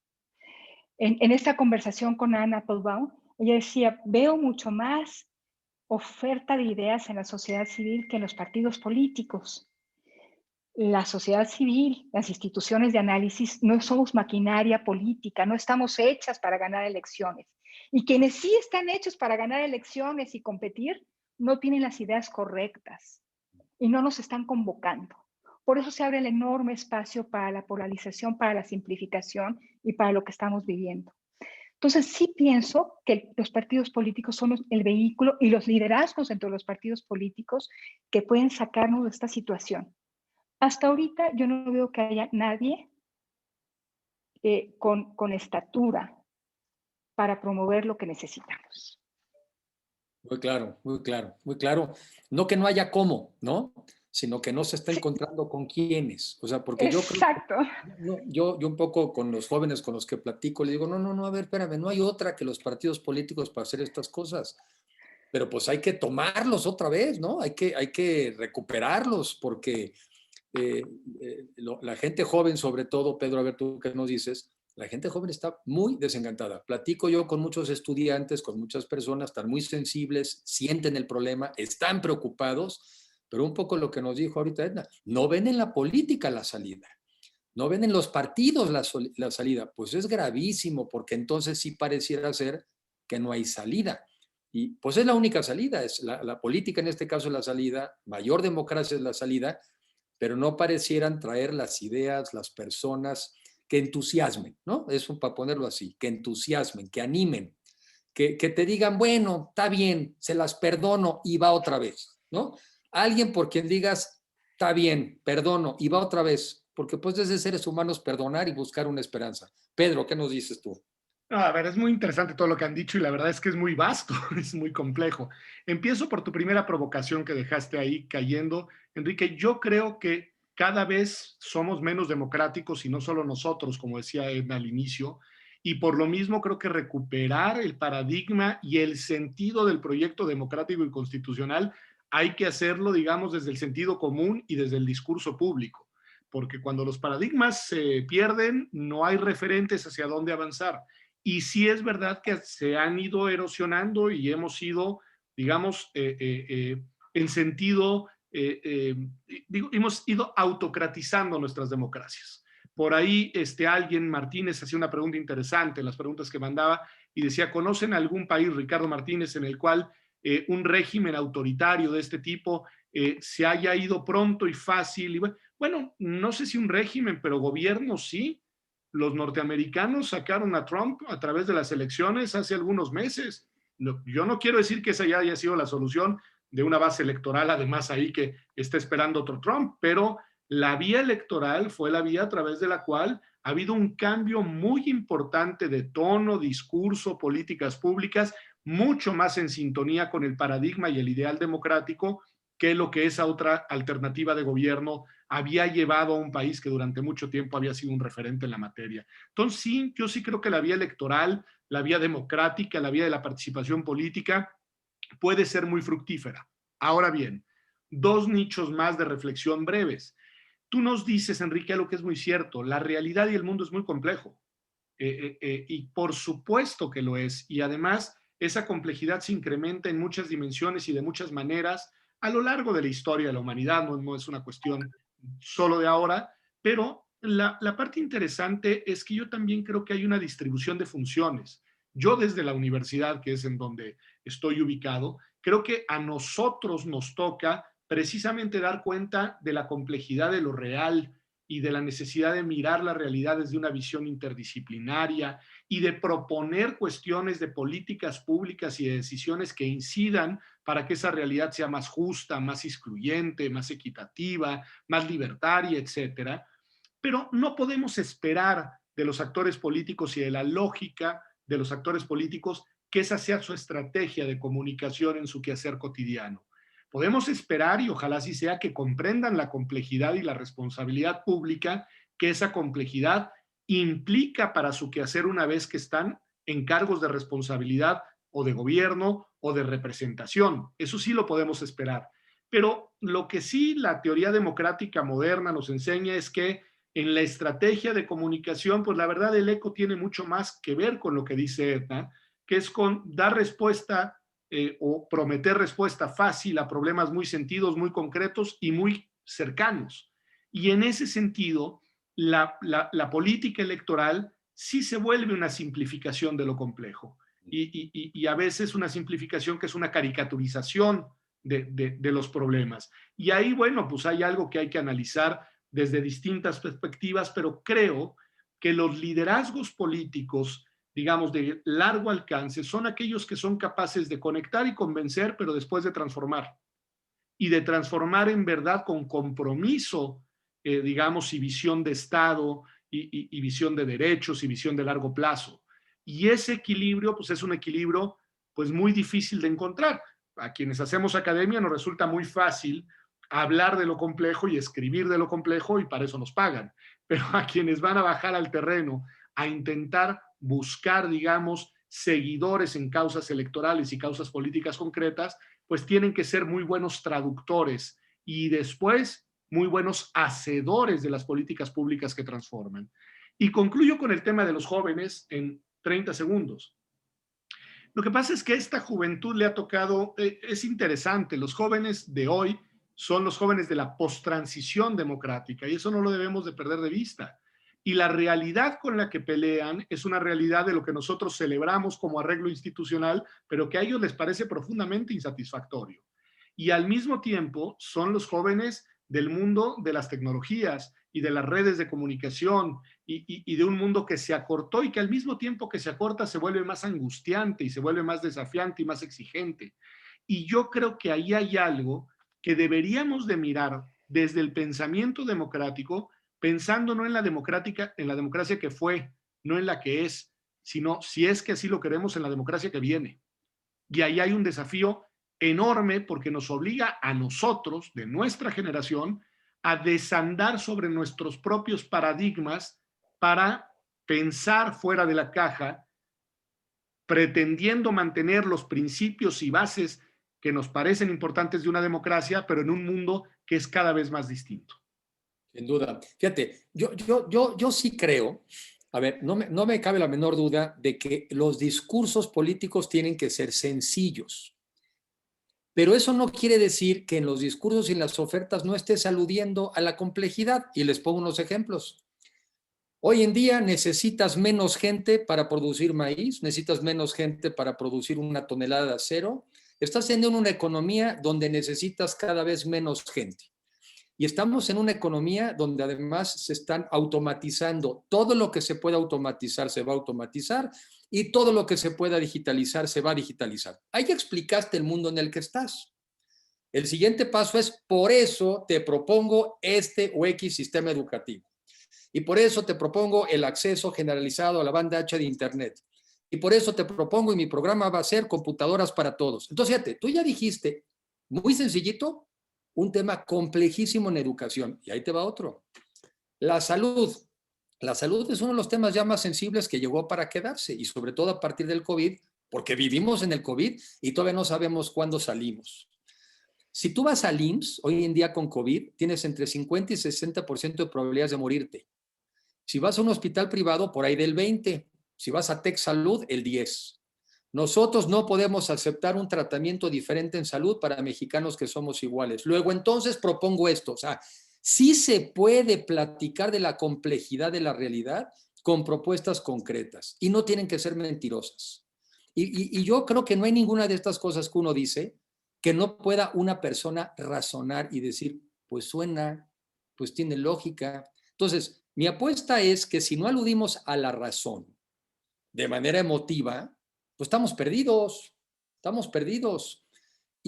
En esta conversación con Anne Applebaum, ella decía, veo mucho más oferta de ideas en la sociedad civil que en los partidos políticos. La sociedad civil, las instituciones de análisis, no somos maquinaria política, no estamos hechas para ganar elecciones. Y quienes sí están hechos para ganar elecciones y competir, no tienen las ideas correctas y no nos están convocando. Por eso se abre el enorme espacio para la polarización, para la simplificación y para lo que estamos viviendo. Entonces, sí pienso que los partidos políticos son el vehículo y los liderazgos dentro de los partidos políticos que pueden sacarnos de esta situación. Hasta ahorita yo no veo que haya nadie con estatura para promover lo que necesitamos. Muy claro, muy claro, muy claro. No que no haya cómo, ¿no? Sino que no se está encontrando con quiénes. O sea, porque yo creo Exacto. yo un poco con los jóvenes con los que platico, les digo, no, a ver, espérame, no hay otra que los partidos políticos para hacer estas cosas. Pero pues hay que tomarlos otra vez, ¿no? Hay que recuperarlos porque la gente joven, sobre todo, Pedro, a ver tú qué nos dices, la gente joven está muy desencantada. Platico yo con muchos estudiantes, con muchas personas, están muy sensibles, sienten el problema, están preocupados, pero un poco lo que nos dijo ahorita Edna, no ven en la política la salida, no ven en los partidos la salida. Pues es gravísimo, porque entonces sí pareciera ser que no hay salida. Y pues es la única salida, es la política en este caso es la salida, mayor democracia es la salida, pero no parecieran traer las ideas, las personas que entusiasmen, ¿no? Eso para ponerlo así, que entusiasmen, que animen, que te digan, bueno, está bien, se las perdono y va otra vez, ¿no? Alguien por quien digas, está bien, perdono y va otra vez, porque pues desde seres humanos perdonar y buscar una esperanza. Pedro, ¿qué nos dices tú? A ver, es muy interesante todo lo que han dicho y la verdad es que es muy vasto, es muy complejo. Empiezo por tu primera provocación que dejaste ahí cayendo. Enrique, yo creo que cada vez somos menos democráticos y no solo nosotros, como decía Edna al inicio, y por lo mismo creo que recuperar el paradigma y el sentido del proyecto democrático y constitucional hay que hacerlo, digamos, desde el sentido común y desde el discurso público, porque cuando los paradigmas se pierden, no hay referentes hacia dónde avanzar. Y sí es verdad que se han ido erosionando y hemos ido, digamos, en sentido, hemos ido autocratizando nuestras democracias. Por ahí alguien, Martínez, hacía una pregunta interesante en las preguntas que mandaba y decía, ¿conocen algún país, Ricardo Martínez, en el cual un régimen autoritario de este tipo se haya ido pronto y fácil? Y bueno, no sé si un régimen, pero gobierno sí. Los norteamericanos sacaron a Trump a través de las elecciones hace algunos meses. No, yo no quiero decir que esa ya haya sido la solución de una base electoral, además ahí que está esperando otro Trump, pero la vía electoral fue la vía a través de la cual ha habido un cambio muy importante de tono, discurso, políticas públicas, mucho más en sintonía con el paradigma y el ideal democrático que lo que esa otra alternativa de gobierno había llevado a un país que durante mucho tiempo había sido un referente en la materia. Entonces, sí, yo sí creo que la vía electoral, la vía democrática, la vía de la participación política puede ser muy fructífera. Ahora bien, dos nichos más de reflexión breves. Tú nos dices, Enrique, algo que es muy cierto, la realidad y el mundo es muy complejo. Y por supuesto que lo es. Y además, esa complejidad se incrementa en muchas dimensiones y de muchas maneras a lo largo de la historia de la humanidad. No es una cuestión solo de ahora. Pero la parte interesante es que yo también creo que hay una distribución de funciones. Yo desde la universidad, que es en donde estoy ubicado, creo que a nosotros nos toca precisamente dar cuenta de la complejidad de lo real y de la necesidad de mirar la realidad desde una visión interdisciplinaria y de proponer cuestiones de políticas públicas y de decisiones que incidan para que esa realidad sea más justa, más excluyente, más equitativa, más libertaria, etcétera. Pero no podemos esperar de los actores políticos y de la lógica de los actores políticos que esa sea su estrategia de comunicación en su quehacer cotidiano. Podemos esperar, y ojalá así sea, que comprendan la complejidad y la responsabilidad pública que esa complejidad implica para su quehacer una vez que están en cargos de responsabilidad o de gobierno o de representación. Eso sí lo podemos esperar. Pero lo que sí la teoría democrática moderna nos enseña es que en la estrategia de comunicación, pues la verdad el eco tiene mucho más que ver con lo que dice Edna, que es con dar respuesta o prometer respuesta fácil a problemas muy sentidos, muy concretos y muy cercanos. Y en ese sentido, la política electoral sí se vuelve una simplificación de lo complejo. Y a veces una simplificación que es una caricaturización de los problemas. Y ahí, bueno, pues hay algo que hay que analizar desde distintas perspectivas, pero creo que los liderazgos políticos, digamos, de largo alcance, son aquellos que son capaces de conectar y convencer, pero después de transformar. Y de transformar en verdad con compromiso, digamos, y visión de Estado, y visión de derechos, y visión de largo plazo. Y ese equilibrio, pues es un equilibrio, pues muy difícil de encontrar. A quienes hacemos academia nos resulta muy fácil hablar de lo complejo y escribir de lo complejo, y para eso nos pagan. Pero a quienes van a bajar al terreno a intentar buscar, digamos, seguidores en causas electorales y causas políticas concretas, pues tienen que ser muy buenos traductores y después muy buenos hacedores de las políticas públicas que transforman. Y concluyo con el tema de los jóvenes en 30 segundos. Lo que pasa es que esta juventud le ha tocado, es interesante, los jóvenes de hoy son los jóvenes de la posttransición democrática y eso no lo debemos de perder de vista. Y la realidad con la que pelean es una realidad de lo que nosotros celebramos como arreglo institucional, pero que a ellos les parece profundamente insatisfactorio. Y al mismo tiempo son los jóvenes del mundo de las tecnologías y de las redes de comunicación y de un mundo que se acortó y que al mismo tiempo que se acorta se vuelve más angustiante y se vuelve más desafiante y más exigente. Y yo creo que ahí hay algo que deberíamos de mirar desde el pensamiento democrático, pensando no en la democracia que fue, no en la que es, sino si es que así lo queremos, en la democracia que viene. Y ahí hay un desafío enorme porque nos obliga a nosotros, de nuestra generación, a desandar sobre nuestros propios paradigmas para pensar fuera de la caja, pretendiendo mantener los principios y bases que nos parecen importantes de una democracia, pero en un mundo que es cada vez más distinto. Sin duda. Fíjate, yo sí creo, a ver, no me cabe la menor duda de que los discursos políticos tienen que ser sencillos. Pero eso no quiere decir que en los discursos y en las ofertas no estés aludiendo a la complejidad. Y les pongo unos ejemplos. Hoy en día necesitas menos gente para producir maíz, necesitas menos gente para producir 1 tonelada de acero. Estás en una economía donde necesitas cada vez menos gente. Y estamos en una economía donde además se están automatizando. Todo lo que se pueda automatizar se va a automatizar y todo lo que se pueda digitalizar se va a digitalizar. Ahí explicaste el mundo en el que estás. El siguiente paso es, por eso te propongo este o X sistema educativo. Y por eso te propongo el acceso generalizado a la banda ancha de Internet. Y por eso te propongo, y mi programa va a ser computadoras para todos. Entonces, fíjate, tú ya dijiste, muy sencillito, un tema complejísimo en educación. Y ahí te va otro. La salud. La salud es uno de los temas ya más sensibles que llegó para quedarse, y sobre todo a partir del COVID, porque vivimos en el COVID y todavía no sabemos cuándo salimos. Si tú vas al IMSS, hoy en día con COVID, tienes entre 50 y 60% de probabilidades de morirte. Si vas a un hospital privado, por ahí del 20%. Si vas a Tech Salud, el 10%. Nosotros no podemos aceptar un tratamiento diferente en salud para mexicanos que somos iguales. Luego, entonces, propongo esto. O sea, Sí se puede platicar de la complejidad de la realidad con propuestas concretas y no tienen que ser mentirosas. Y yo creo que no hay ninguna de estas cosas que uno dice que no pueda una persona razonar y decir, pues suena, pues tiene lógica. Entonces, mi apuesta es que si no aludimos a la razón de manera emotiva, pues estamos perdidos, estamos perdidos.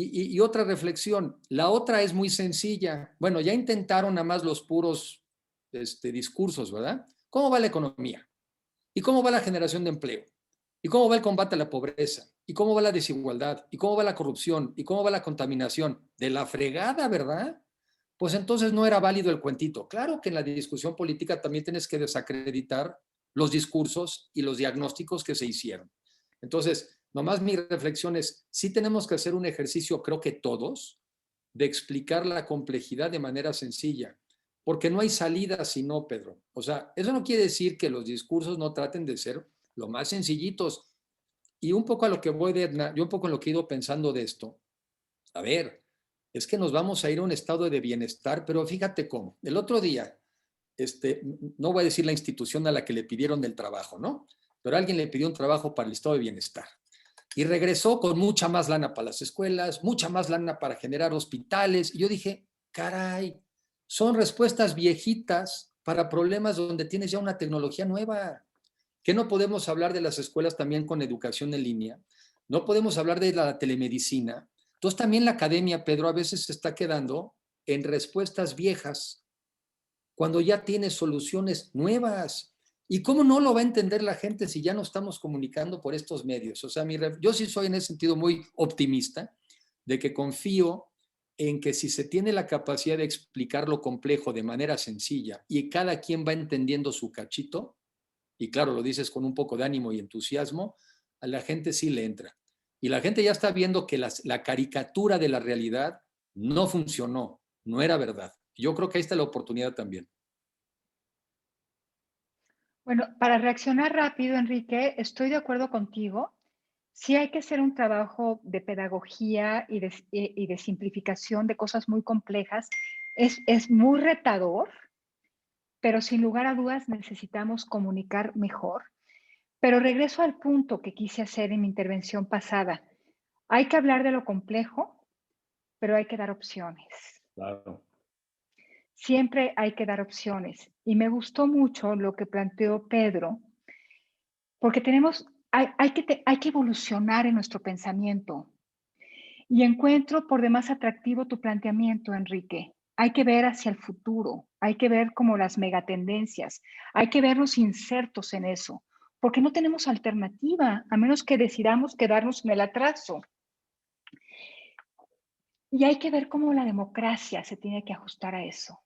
Y otra reflexión, la otra es muy sencilla. Bueno, ya intentaron nada más los puros discursos, ¿verdad? ¿Cómo va la economía? ¿Y cómo va la generación de empleo? ¿Y cómo va el combate a la pobreza? ¿Y cómo va la desigualdad? ¿Y cómo va la corrupción? ¿Y cómo va la contaminación? De la fregada, ¿verdad? Pues entonces no era válido el cuentito. Claro que en la discusión política también tienes que desacreditar los discursos y los diagnósticos que se hicieron. Entonces, nomás mi reflexión es, sí tenemos que hacer un ejercicio, creo que todos, de explicar la complejidad de manera sencilla, porque no hay salida si no, Pedro. O sea, eso no quiere decir que los discursos no traten de ser lo más sencillitos. Y un poco a lo que voy de Edna, yo un poco en lo que he ido pensando de esto, a ver, es que nos vamos a ir a un estado de bienestar, pero fíjate cómo. El otro día, no voy a decir la institución a la que le pidieron el trabajo, ¿no? Pero alguien le pidió un trabajo para el estado de bienestar. Y regresó con mucha más lana para las escuelas, mucha más lana para generar hospitales. Y yo dije, caray, son respuestas viejitas para problemas donde tienes ya una tecnología nueva. ¿Que no podemos hablar de las escuelas también con educación en línea? ¿No podemos hablar de la telemedicina? Entonces también la academia, Pedro, a veces se está quedando en respuestas viejas cuando ya tiene soluciones nuevas. ¿Y cómo no lo va a entender la gente si ya no estamos comunicando por estos medios? O sea, yo sí soy en ese sentido muy optimista, de que confío en que si se tiene la capacidad de explicar lo complejo de manera sencilla y cada quien va entendiendo su cachito, y claro, lo dices con un poco de ánimo y entusiasmo, a la gente sí le entra. Y la gente ya está viendo que la caricatura de la realidad no funcionó, no era verdad. Yo creo que ahí está la oportunidad también. Bueno, para reaccionar rápido, Enrique, estoy de acuerdo contigo. Sí hay que hacer un trabajo de pedagogía y de simplificación de cosas muy complejas. Es muy retador, pero sin lugar a dudas necesitamos comunicar mejor. Pero regreso al punto que quise hacer en mi intervención pasada. Hay que hablar de lo complejo, pero hay que dar opciones. Claro. Siempre hay que dar opciones. Y me gustó mucho lo que planteó Pedro, porque hay que evolucionar en nuestro pensamiento. Y encuentro por demás atractivo tu planteamiento, Enrique. Hay que ver hacia el futuro, hay que ver como las megatendencias, hay que vernos insertos en eso, porque no tenemos alternativa, a menos que decidamos quedarnos en el atraso. Y hay que ver cómo la democracia se tiene que ajustar a eso.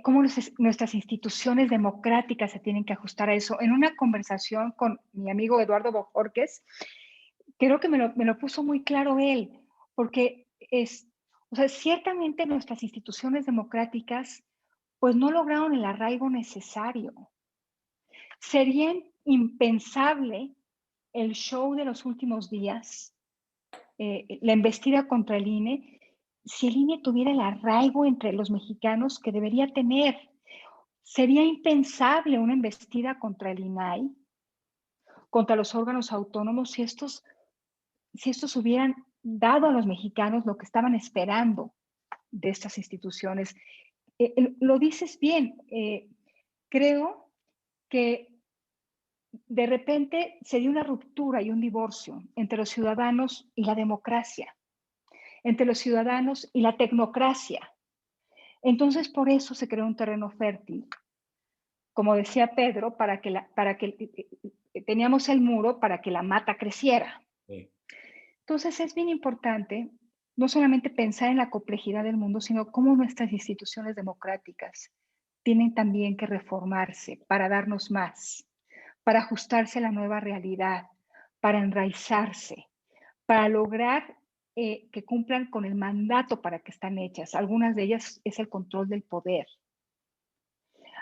Cómo nuestras instituciones democráticas se tienen que ajustar a eso. En una conversación con mi amigo Eduardo Bojorquez, creo que me lo puso muy claro él, porque o sea, ciertamente nuestras instituciones democráticas pues no lograron el arraigo necesario. Sería impensable el show de los últimos días, la embestida contra el INE, si el INE tuviera el arraigo entre los mexicanos que debería tener. Sería impensable una embestida contra el INAI, contra los órganos autónomos, si estos hubieran dado a los mexicanos lo que estaban esperando de estas instituciones. Lo dices bien, creo que de repente se dio una ruptura y un divorcio entre los ciudadanos y la democracia, entre los ciudadanos y la tecnocracia. Entonces, por eso se creó un terreno fértil, como decía Pedro, para que teníamos el muro para que la mata creciera. Sí. Entonces, es bien importante no solamente pensar en la complejidad del mundo, sino cómo nuestras instituciones democráticas tienen también que reformarse para darnos más, para ajustarse a la nueva realidad, para enraizarse, para lograr que cumplan con el mandato para que están hechas. Algunas de ellas es el control del poder.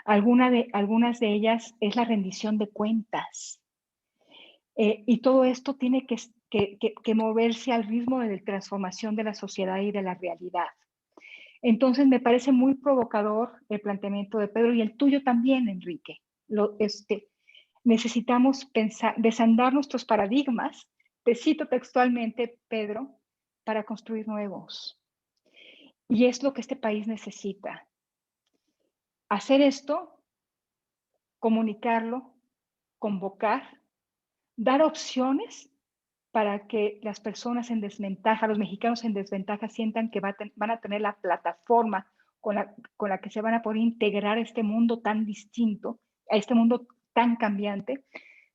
Algunas de ellas es la rendición de cuentas. Y todo esto tiene que moverse al ritmo de transformación de la sociedad y de la realidad. Entonces me parece muy provocador el planteamiento de Pedro y el tuyo también, Enrique. Necesitamos desandar nuestros paradigmas, te cito textualmente, Pedro, para construir nuevos. Y es lo que este país necesita. Hacer esto, comunicarlo, convocar, dar opciones para que las personas en desventaja, los mexicanos en desventaja, sientan que van a tener la plataforma con la que se van a poder integrar a este mundo tan distinto, a este mundo tan cambiante.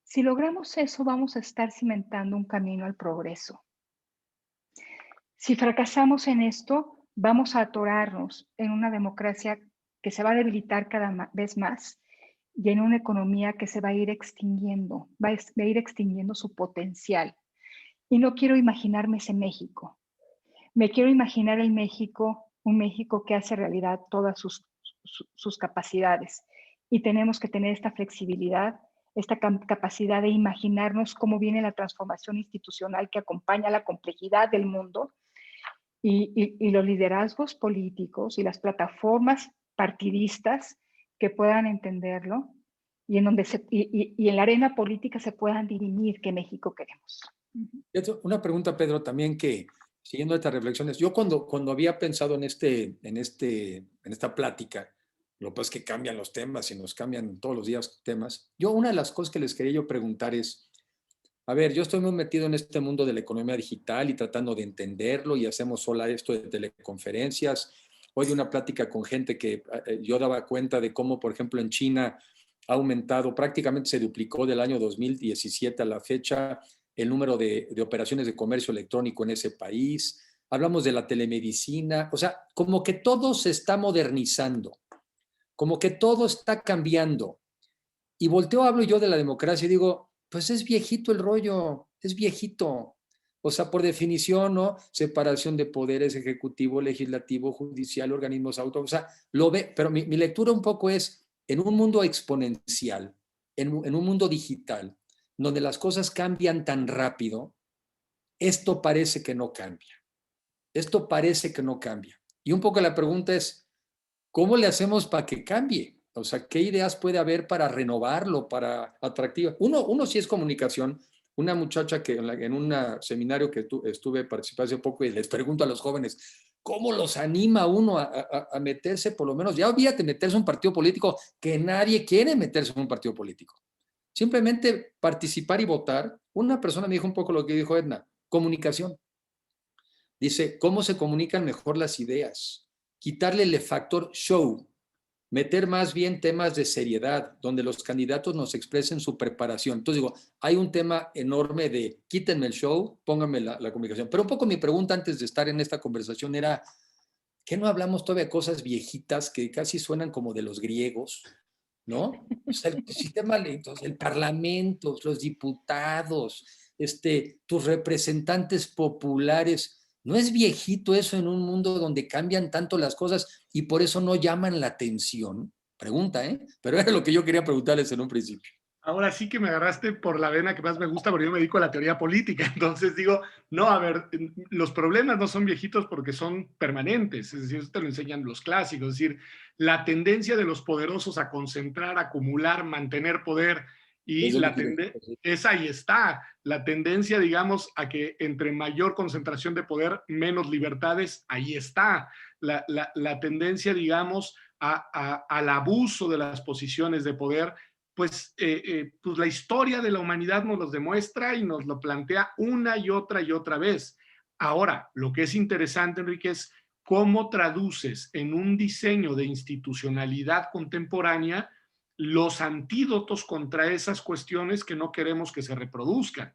Si logramos eso, vamos a estar cimentando un camino al progreso. Si fracasamos en esto, vamos a atorarnos en una democracia que se va a debilitar cada vez más y en una economía que se va a ir extinguiendo, va a ir extinguiendo su potencial. Y no quiero imaginarme ese México. Me quiero imaginar un México que hace realidad todas sus capacidades. Y tenemos que tener esta flexibilidad, esta capacidad de imaginarnos cómo viene la transformación institucional que acompaña la complejidad del mundo y los liderazgos políticos y las plataformas partidistas que puedan entenderlo y en la arena política se puedan dirimir qué México queremos. Una pregunta, Pedro, también que, siguiendo estas reflexiones, yo cuando había pensado en esta plática, lo que pasa es que cambian los temas y nos cambian todos los días temas. Una de las cosas que les quería yo preguntar es, a ver, yo estoy muy metido en este mundo de la economía digital y tratando de entenderlo y hacemos sola esto de teleconferencias. Hoy de una plática con gente que yo daba cuenta de cómo, por ejemplo, en China ha aumentado, prácticamente se duplicó del año 2017 a la fecha el número de operaciones de comercio electrónico en ese país. Hablamos de la telemedicina, o sea, como que todo se está modernizando, como que todo está cambiando. Y volteo, hablo yo de la democracia y digo, pues es viejito el rollo, es viejito. O sea, por definición, ¿no? Separación de poderes, ejecutivo, legislativo, judicial, organismos autónomos. O sea, lo ve, pero mi lectura un poco es, en un mundo exponencial, en un mundo digital, donde las cosas cambian tan rápido, esto parece que no cambia. Esto parece que no cambia. Y un poco la pregunta es, ¿cómo le hacemos para que cambie? O sea, ¿qué ideas puede haber para renovarlo, para atractivo? Uno sí es comunicación. Una muchacha que en un seminario que estuve participando hace poco y les pregunto a los jóvenes, ¿cómo los anima uno a meterse, por lo menos, ya olvídate meterse en un partido político, que nadie quiere meterse en un partido político? Simplemente participar y votar. Una persona me dijo un poco lo que dijo Edna, comunicación. Dice, ¿cómo se comunican mejor las ideas? Quitarle el factor show, meter más bien temas de seriedad, donde los candidatos nos expresen su preparación. Entonces digo, hay un tema enorme de quítenme el show, pónganme la comunicación. Pero un poco mi pregunta antes de estar en esta conversación era, ¿qué no hablamos todavía de cosas viejitas que casi suenan como de los griegos? ¿No? O sea, el sistema, el parlamento, los diputados, tus representantes populares. ¿No es viejito eso en un mundo donde cambian tanto las cosas y por eso no llaman la atención? Pregunta, ¿eh? Pero era lo que yo quería preguntarles en un principio. Ahora sí que me agarraste por la vena que más me gusta, porque yo me dedico a la teoría política. Entonces digo, no, a ver, los problemas no son viejitos porque son permanentes. Es decir, eso te lo enseñan los clásicos. Es decir, la tendencia de los poderosos a concentrar, acumular, mantener poder, y esa ahí está. La tendencia, digamos, a que entre mayor concentración de poder, menos libertades, ahí está. La tendencia, digamos, al abuso de las posiciones de poder, pues la historia de la humanidad nos los demuestra y nos lo plantea una y otra vez. Ahora, lo que es interesante, Enrique, es cómo traduces en un diseño de institucionalidad contemporánea los antídotos contra esas cuestiones que no queremos que se reproduzcan.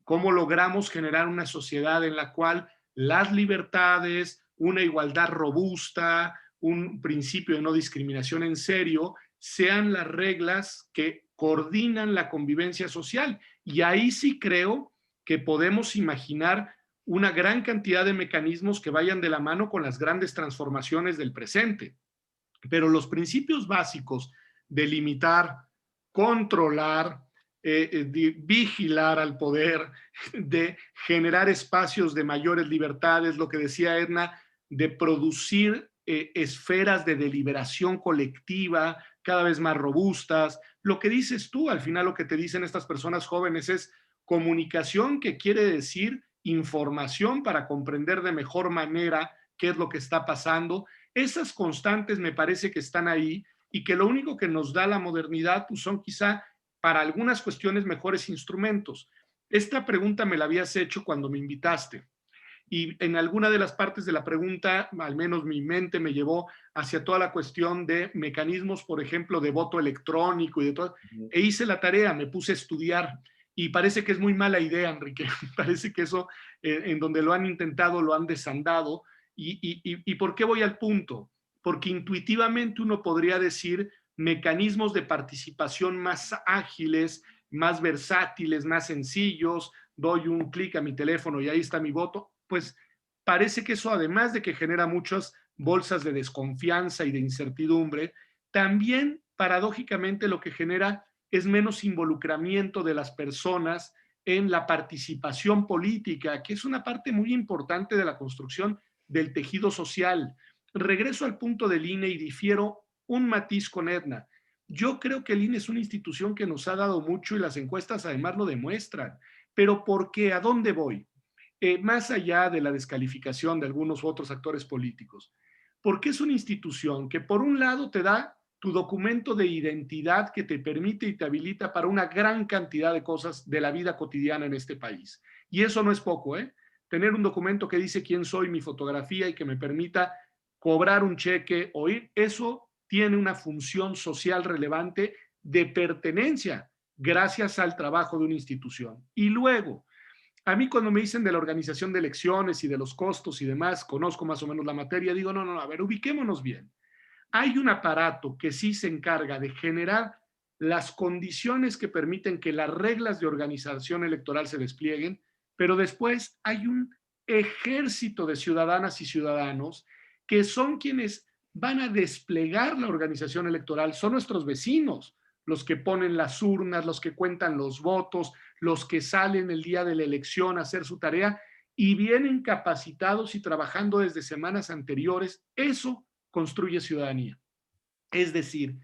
Cómo logramos generar una sociedad en la cual las libertades, una igualdad robusta, un principio de no discriminación en serio, sean las reglas que coordinan la convivencia social. Y ahí sí creo que podemos imaginar una gran cantidad de mecanismos que vayan de la mano con las grandes transformaciones del presente. Pero los principios básicos de limitar, controlar, de vigilar al poder, de generar espacios de mayores libertades, lo que decía Edna, de producir esferas de deliberación colectiva cada vez más robustas. Lo que dices tú, al final lo que te dicen estas personas jóvenes es comunicación, que quiere decir información para comprender de mejor manera qué es lo que está pasando. Esas constantes me parece que están ahí y que lo único que nos da la modernidad pues son quizá para algunas cuestiones mejores instrumentos. Esta pregunta me la habías hecho cuando me invitaste. Y en alguna de las partes de la pregunta, al menos mi mente me llevó hacia toda la cuestión de mecanismos, por ejemplo, de voto electrónico y de todo. E hice la tarea, me puse a estudiar y parece que es muy mala idea, Enrique. Parece que eso, en donde lo han intentado, lo han desandado. ¿Y por qué voy al punto? Porque intuitivamente uno podría decir mecanismos de participación más ágiles, más versátiles, más sencillos. Doy un clic a mi teléfono y ahí está mi voto. Pues parece que eso, además de que genera muchas bolsas de desconfianza y de incertidumbre, también paradójicamente lo que genera es menos involucramiento de las personas en la participación política, que es una parte muy importante de la construcción del tejido social. Regreso al punto del INE y difiero un matiz con Edna. Yo creo que el INE es una institución que nos ha dado mucho y las encuestas además lo demuestran. Pero ¿por qué? ¿A dónde voy? Más allá de la descalificación de algunos otros actores políticos, porque es una institución que por un lado te da tu documento de identidad que te permite y te habilita para una gran cantidad de cosas de la vida cotidiana en este país. Y eso no es poco, ¿eh? Tener un documento que dice quién soy, mi fotografía y que me permita cobrar un cheque o ir, eso tiene una función social relevante de pertenencia gracias al trabajo de una institución. Y luego, a mí cuando me dicen de la organización de elecciones y de los costos y demás, conozco más o menos la materia, digo, no, a ver, ubiquémonos bien. Hay un aparato que sí se encarga de generar las condiciones que permiten que las reglas de organización electoral se desplieguen, pero después hay un ejército de ciudadanas y ciudadanos que son quienes van a desplegar la organización electoral, son nuestros vecinos, los que ponen las urnas, los que cuentan los votos, los que salen el día de la elección a hacer su tarea y vienen capacitados y trabajando desde semanas anteriores. Eso construye ciudadanía. Es decir,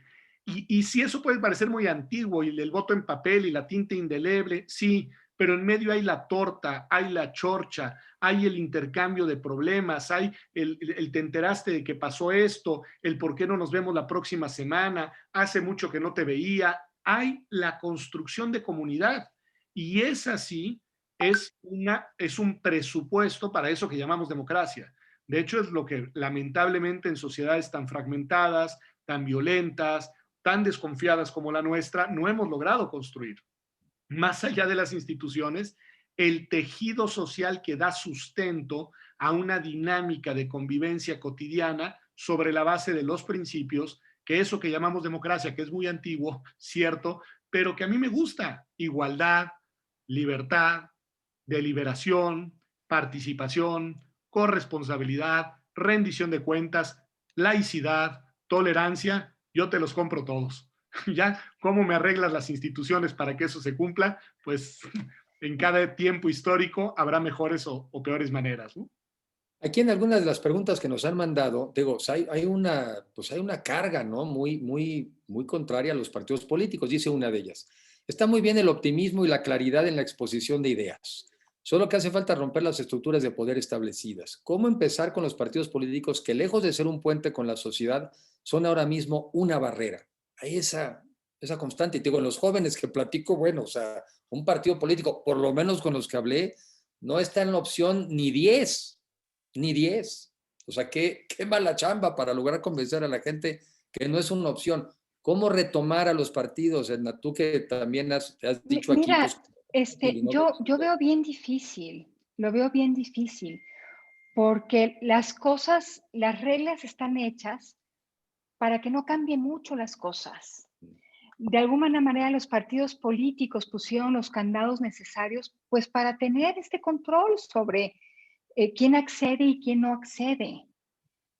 y si eso puede parecer muy antiguo y el voto en papel y la tinta indeleble, sí, pero en medio hay la torta, hay la chorcha, hay el intercambio de problemas, hay el te enteraste de que pasó esto, el por qué no nos vemos la próxima semana, hace mucho que no te veía, hay la construcción de comunidad. Y es así, es un presupuesto para eso que llamamos democracia. De hecho, es lo que lamentablemente en sociedades tan fragmentadas, tan violentas, tan desconfiadas como la nuestra, no hemos logrado construir. Más allá de las instituciones, el tejido social que da sustento a una dinámica de convivencia cotidiana sobre la base de los principios, que eso que llamamos democracia, que es muy antiguo, cierto, pero que a mí me gusta: igualdad, libertad, deliberación, participación, corresponsabilidad, rendición de cuentas, laicidad, tolerancia. Yo te los compro todos. Ya, ¿cómo me arreglas las instituciones para que eso se cumpla? Pues en cada tiempo histórico habrá mejores o peores maneras, ¿no? Aquí en algunas de las preguntas que nos han mandado, digo, hay una carga, ¿no? Muy contraria a los partidos políticos, dice una de ellas. Está muy bien el optimismo y la claridad en la exposición de ideas. Solo que hace falta romper las estructuras de poder establecidas. ¿Cómo empezar con los partidos políticos que, lejos de ser un puente con la sociedad, son ahora mismo una barrera? Hay esa constante. Y digo, en los jóvenes que platico, bueno, o sea, un partido político, por lo menos con los que hablé, no está en la opción ni 10. O sea, qué mala chamba para lograr convencer a la gente que no es una opción. ¿Cómo retomar a los partidos, Edna? Tú que también has dicho aquí. Mira, pues, yo veo bien difícil, lo veo bien difícil, porque las reglas están hechas para que no cambien mucho las cosas. De alguna manera los partidos políticos pusieron los candados necesarios pues para tener este control sobre quién accede y quién no accede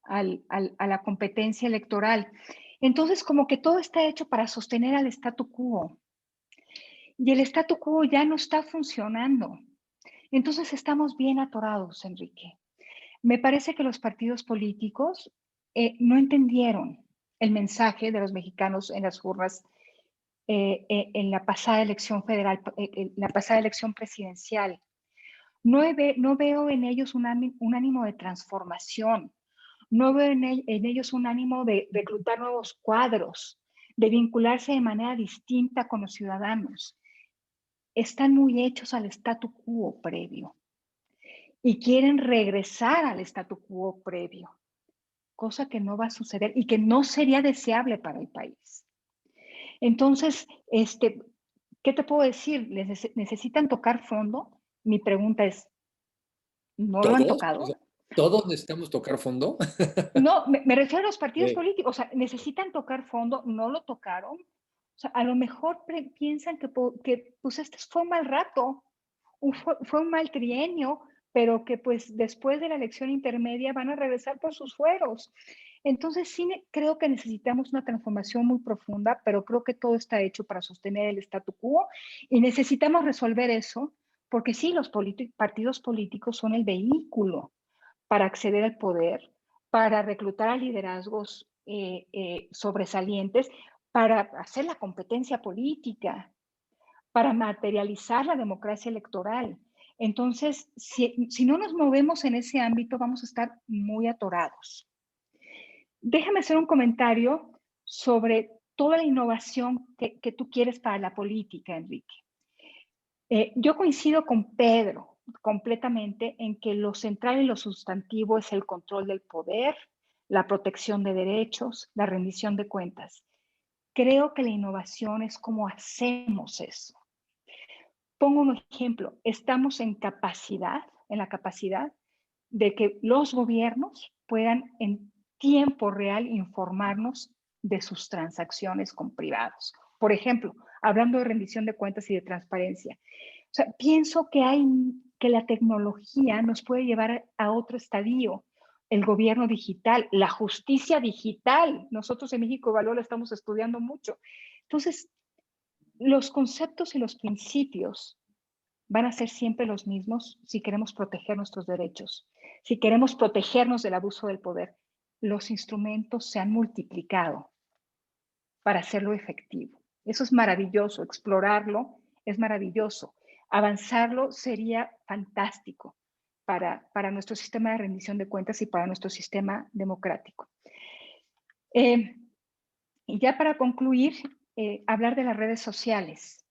a la competencia electoral. Entonces, como que todo está hecho para sostener al statu quo. Y el statu quo ya no está funcionando. Entonces, estamos bien atorados, Enrique. Me parece que los partidos políticos no entendieron el mensaje de los mexicanos en las urnas en la pasada elección federal, en la pasada elección presidencial. No veo en ellos un ánimo de transformación. No veo en ellos un ánimo de reclutar nuevos cuadros, de vincularse de manera distinta con los ciudadanos. Están muy hechos al statu quo previo y quieren regresar al statu quo previo, cosa que no va a suceder y que no sería deseable para el país. Entonces, ¿qué te puedo decir? ¿Necesitan tocar fondo? Mi pregunta es, ¿no lo han ¿Todos? tocado? O sea, ¿todos necesitamos tocar fondo? No, me refiero a los partidos Sí. políticos. O sea, necesitan tocar fondo, no lo tocaron. O sea, a lo mejor piensan que pues este fue un mal rato, fue un mal trienio, pero que pues después de la elección intermedia van a regresar por sus fueros. Entonces sí creo que necesitamos una transformación muy profunda, pero creo que todo está hecho para sostener el statu quo y necesitamos resolver eso, porque sí, los partidos políticos son el vehículo para acceder al poder, para reclutar a liderazgos sobresalientes, para hacer la competencia política, para materializar la democracia electoral. Entonces, si no nos movemos en ese ámbito, vamos a estar muy atorados. Déjame hacer un comentario sobre toda la innovación que tú quieres para la política, Enrique. Yo coincido con Pedro completamente en que lo central y lo sustantivo es el control del poder, la protección de derechos, la rendición de cuentas. Creo que la innovación es cómo hacemos eso. Pongo un ejemplo, estamos en la capacidad de que los gobiernos puedan en tiempo real informarnos de sus transacciones con privados. Por ejemplo, hablando de rendición de cuentas y de transparencia. O sea, pienso que la tecnología nos puede llevar a otro estadio. El gobierno digital, la justicia digital. Nosotros en México Evalúa la estamos estudiando mucho. Entonces, los conceptos y los principios van a ser siempre los mismos si queremos proteger nuestros derechos, si queremos protegernos del abuso del poder. Los instrumentos se han multiplicado para hacerlo efectivo. Eso es maravilloso, explorarlo es maravilloso, avanzarlo sería fantástico para nuestro sistema de rendición de cuentas y para nuestro sistema democrático. Y ya para concluir, hablar de las redes sociales.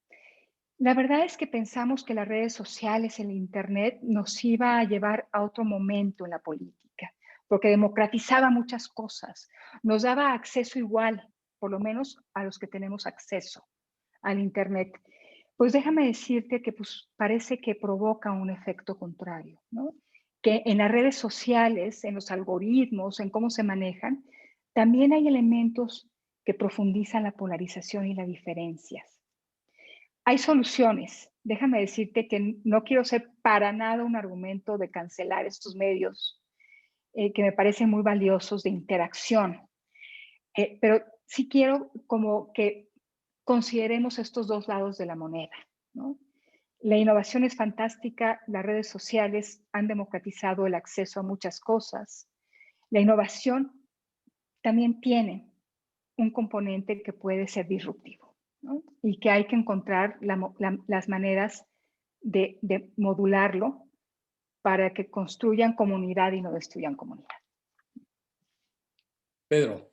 La verdad es que pensamos que las redes sociales, el Internet, nos iba a llevar a otro momento en la política, porque democratizaba muchas cosas, nos daba acceso igual, por lo menos a los que tenemos acceso al Internet. Pues déjame decirte que pues, parece que provoca un efecto contrario, ¿no? Que en las redes sociales, en los algoritmos, en cómo se manejan, también hay elementos que profundizan la polarización y las diferencias. Hay soluciones. Déjame decirte que no quiero ser para nada un argumento de cancelar estos medios que me parecen muy valiosos de interacción. Pero sí quiero como que consideremos estos dos lados de la moneda, ¿no? La innovación es fantástica, las redes sociales han democratizado el acceso a muchas cosas. La innovación también tiene un componente que puede ser disruptivo, ¿no? Y que hay que encontrar las maneras de modularlo para que construyan comunidad y no destruyan comunidad. Pedro.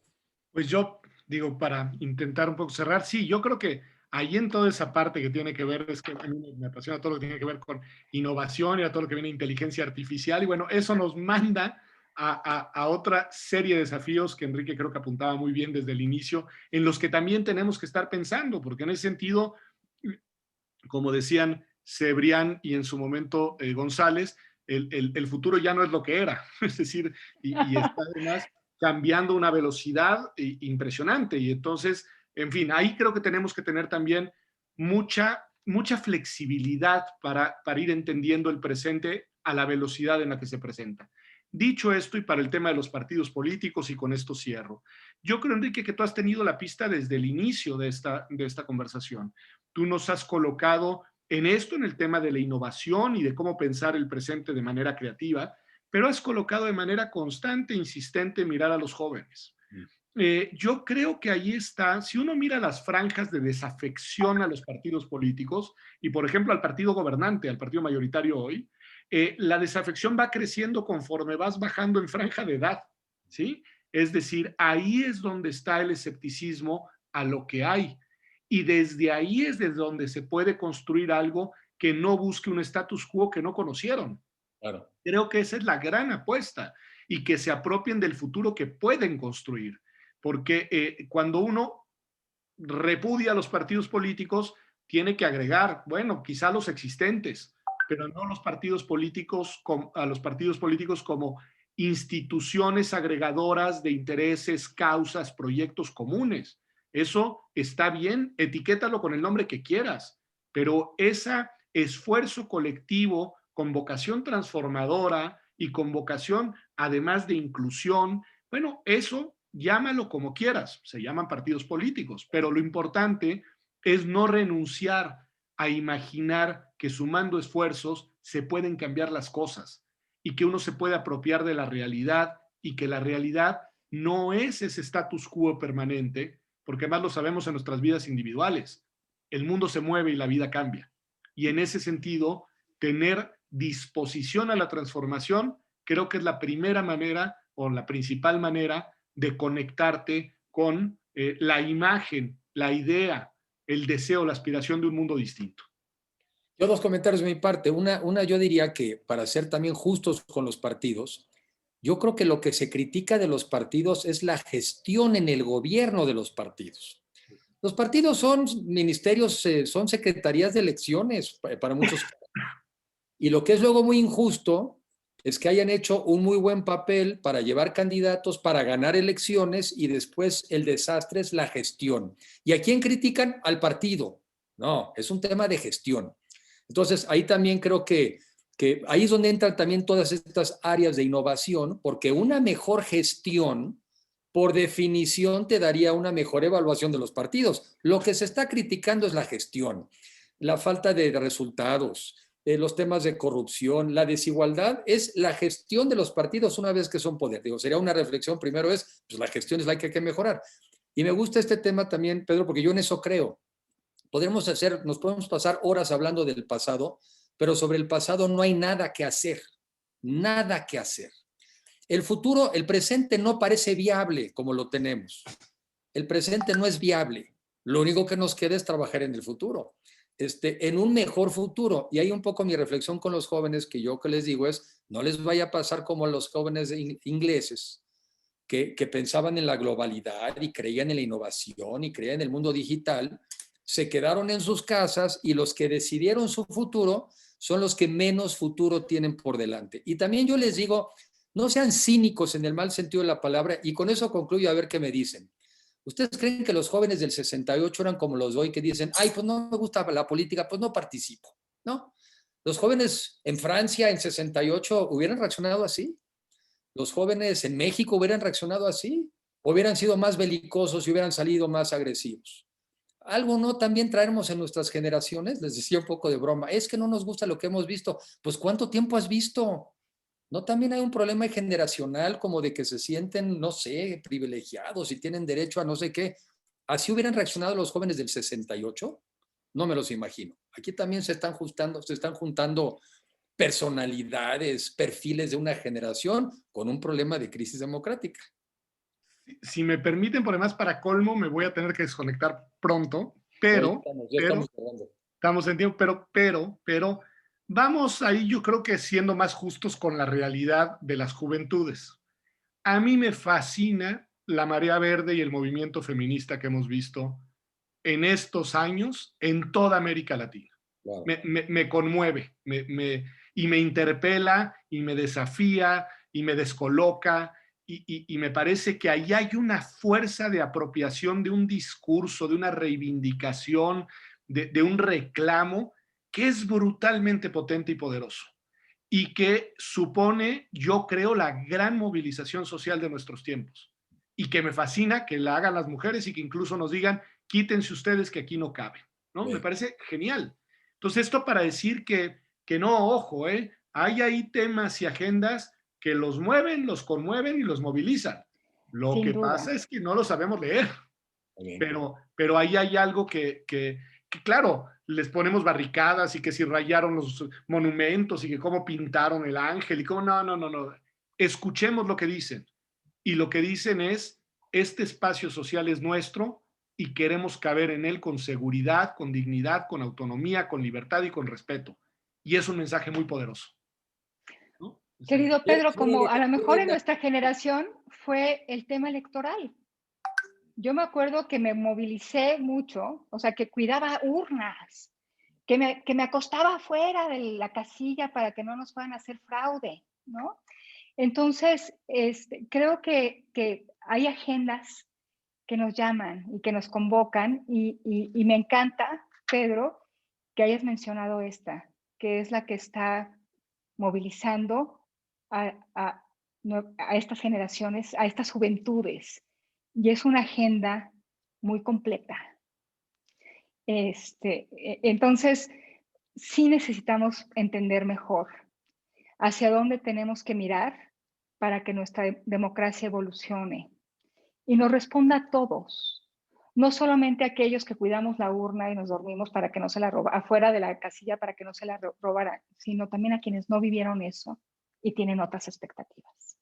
Pues yo digo, para intentar un poco cerrar, sí, yo creo que ahí en toda esa parte que tiene que ver, es que a mí me apasiona todo lo que tiene que ver con innovación y a todo lo que viene inteligencia artificial, y bueno, eso nos manda a otra serie de desafíos que Enrique creo que apuntaba muy bien desde el inicio, en los que también tenemos que estar pensando, porque en ese sentido, como decían Cebrián y en su momento González, el futuro ya no es lo que era, es decir, y está además cambiando a una velocidad impresionante. Y entonces, en fin, ahí creo que tenemos que tener también mucha flexibilidad para ir entendiendo el presente a la velocidad en la que se presenta. Dicho esto, y para el tema de los partidos políticos, y con esto cierro, yo creo, Enrique, que tú has tenido la pista desde el inicio de esta conversación. Tú nos has colocado en esto, en el tema de la innovación y de cómo pensar el presente de manera creativa, pero has colocado de manera constante, insistente, mirar a los jóvenes. Yo creo que ahí está, si uno mira las franjas de desafección a los partidos políticos, y por ejemplo al partido gobernante, al partido mayoritario hoy, la desafección va creciendo conforme vas bajando en franja de edad, ¿sí? Es decir, ahí es donde está el escepticismo a lo que hay. Y desde ahí es desde donde se puede construir algo que no busque un status quo que no conocieron. Claro. Creo que esa es la gran apuesta y que se apropien del futuro que pueden construir. Porque cuando uno repudia a los partidos políticos, tiene que agregar, bueno, quizá los existentes, pero no los partidos políticos, a los partidos políticos como instituciones agregadoras de intereses, causas, proyectos comunes. Eso está bien, etiquétalo con el nombre que quieras, pero ese esfuerzo colectivo con vocación transformadora y con vocación además de inclusión, bueno, eso llámalo como quieras, se llaman partidos políticos, pero lo importante es no renunciar a imaginar que sumando esfuerzos se pueden cambiar las cosas y que uno se puede apropiar de la realidad y que la realidad no es ese status quo permanente, porque además lo sabemos en nuestras vidas individuales. El mundo se mueve y la vida cambia. Y en ese sentido, tener disposición a la transformación creo que es la primera manera o la principal manera de conectarte con la imagen, la idea, el deseo, la aspiración de un mundo distinto. Yo dos comentarios de mi parte. Una yo diría que para ser también justos con los partidos, yo creo que lo que se critica de los partidos es la gestión en el gobierno de los partidos. Los partidos son ministerios, son secretarías de elecciones para muchos. Y lo que es luego muy injusto es que hayan hecho un muy buen papel para llevar candidatos, para ganar elecciones y después el desastre es la gestión. ¿Y a quién critican? Al partido. No, es un tema de gestión. Entonces, ahí también creo que ahí es donde entran también todas estas áreas de innovación, porque una mejor gestión, por definición, te daría una mejor evaluación de los partidos. Lo que se está criticando es la gestión, la falta de resultados, los temas de corrupción, la desigualdad, es la gestión de los partidos una vez que son poder. Digo, sería una reflexión, primero es, pues la gestión es la que hay que mejorar. Y me gusta este tema también, Pedro, porque yo en eso creo. Nos podemos pasar horas hablando del pasado, pero sobre el pasado no hay nada que hacer, nada que hacer. El futuro, el presente no parece viable como lo tenemos. El presente no es viable. Lo único que nos queda es trabajar en el futuro. En un mejor futuro. Y ahí un poco mi reflexión con los jóvenes, que yo que les digo es, no les vaya a pasar como a los jóvenes ingleses, que pensaban en la globalidad y creían en la innovación y creían en el mundo digital, se quedaron en sus casas y los que decidieron su futuro son los que menos futuro tienen por delante. Y también yo les digo, no sean cínicos en el mal sentido de la palabra, y con eso concluyo a ver qué me dicen. ¿Ustedes creen que los jóvenes del 68 eran como los de hoy que dicen, ay, pues no me gusta la política, pues no participo? ¿No? Los jóvenes en Francia en 68 hubieran reaccionado así. Los jóvenes en México hubieran reaccionado así. Hubieran sido más belicosos y hubieran salido más agresivos. Algo no también traemos en nuestras generaciones, les decía un poco de broma, es que no nos gusta lo que hemos visto. Pues ¿cuánto tiempo has visto? ¿No también hay un problema generacional como de que se sienten, no sé, privilegiados y tienen derecho a no sé qué? ¿Así hubieran reaccionado los jóvenes del 68? No me los imagino. Aquí también se están juntando personalidades, perfiles de una generación con un problema de crisis democrática. Si me permiten, por demás, para colmo, me voy a tener que desconectar pronto, pero estamos en tiempo, pero vamos ahí, yo creo que siendo más justos con la realidad de las juventudes. A mí me fascina la marea verde y el movimiento feminista que hemos visto en estos años en toda América Latina. Wow. Me conmueve y me interpela y me desafía y me descoloca y me parece que ahí hay una fuerza de apropiación de un discurso, de una reivindicación, de un reclamo que es brutalmente potente y poderoso y que supone, yo creo, la gran movilización social de nuestros tiempos y que me fascina que la hagan las mujeres y que incluso nos digan, quítense ustedes que aquí no caben, ¿no? Me parece genial. Entonces, esto para decir que no, ojo, hay ahí temas y agendas que los mueven, los conmueven y los movilizan. Lo Sin que duda. pasa es que no lo sabemos leer, Muy bien. pero ahí hay algo que, claro, les ponemos barricadas y que si rayaron los monumentos y que cómo pintaron el ángel y cómo, no. Escuchemos lo que dicen. Y lo que dicen es, este espacio social es nuestro y queremos caber en él con seguridad, con dignidad, con autonomía, con libertad y con respeto. Y es un mensaje muy poderoso, ¿no? Querido Pedro, Sí, como a lo mejor en Edna. nuestra generación fue el tema electoral. Yo me acuerdo que me movilicé mucho, o sea, que cuidaba urnas, que me acostaba afuera de la casilla para que no nos puedan hacer fraude, ¿no? Entonces, creo que hay agendas que nos llaman y que nos convocan y me encanta, Pedro, que hayas mencionado esta, que es la que está movilizando a estas generaciones, a estas juventudes. Y es una agenda muy completa. Entonces, sí necesitamos entender mejor hacia dónde tenemos que mirar para que nuestra democracia evolucione y nos responda a todos, no solamente a aquellos que cuidamos la urna y nos dormimos para que no se la roba, afuera de la casilla para que no se la robaran, sino también a quienes no vivieron eso y tienen otras expectativas.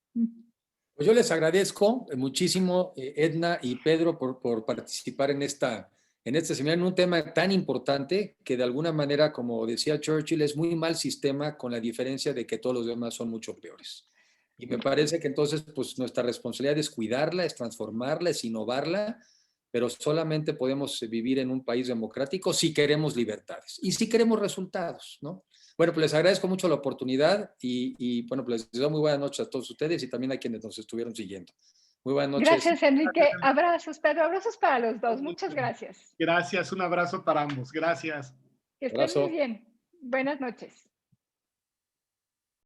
Pues yo les agradezco muchísimo, Edna y Pedro, por participar en este seminario, en un tema tan importante que de alguna manera, como decía Churchill, es muy mal sistema, con la diferencia de que todos los demás son mucho peores. Y me parece que entonces pues nuestra responsabilidad es cuidarla, es transformarla, es innovarla, pero solamente podemos vivir en un país democrático si queremos libertades y si queremos resultados, ¿no? Bueno, pues les agradezco mucho la oportunidad y bueno, pues les deseo muy buenas noches a todos ustedes y también a quienes nos estuvieron siguiendo. Muy buenas noches. Gracias, Enrique. Abrazos, Pedro. Abrazos para los dos. Muchas gracias. Gracias, un abrazo para ambos. Gracias. Que estén Abrazo. muy bien. Buenas noches.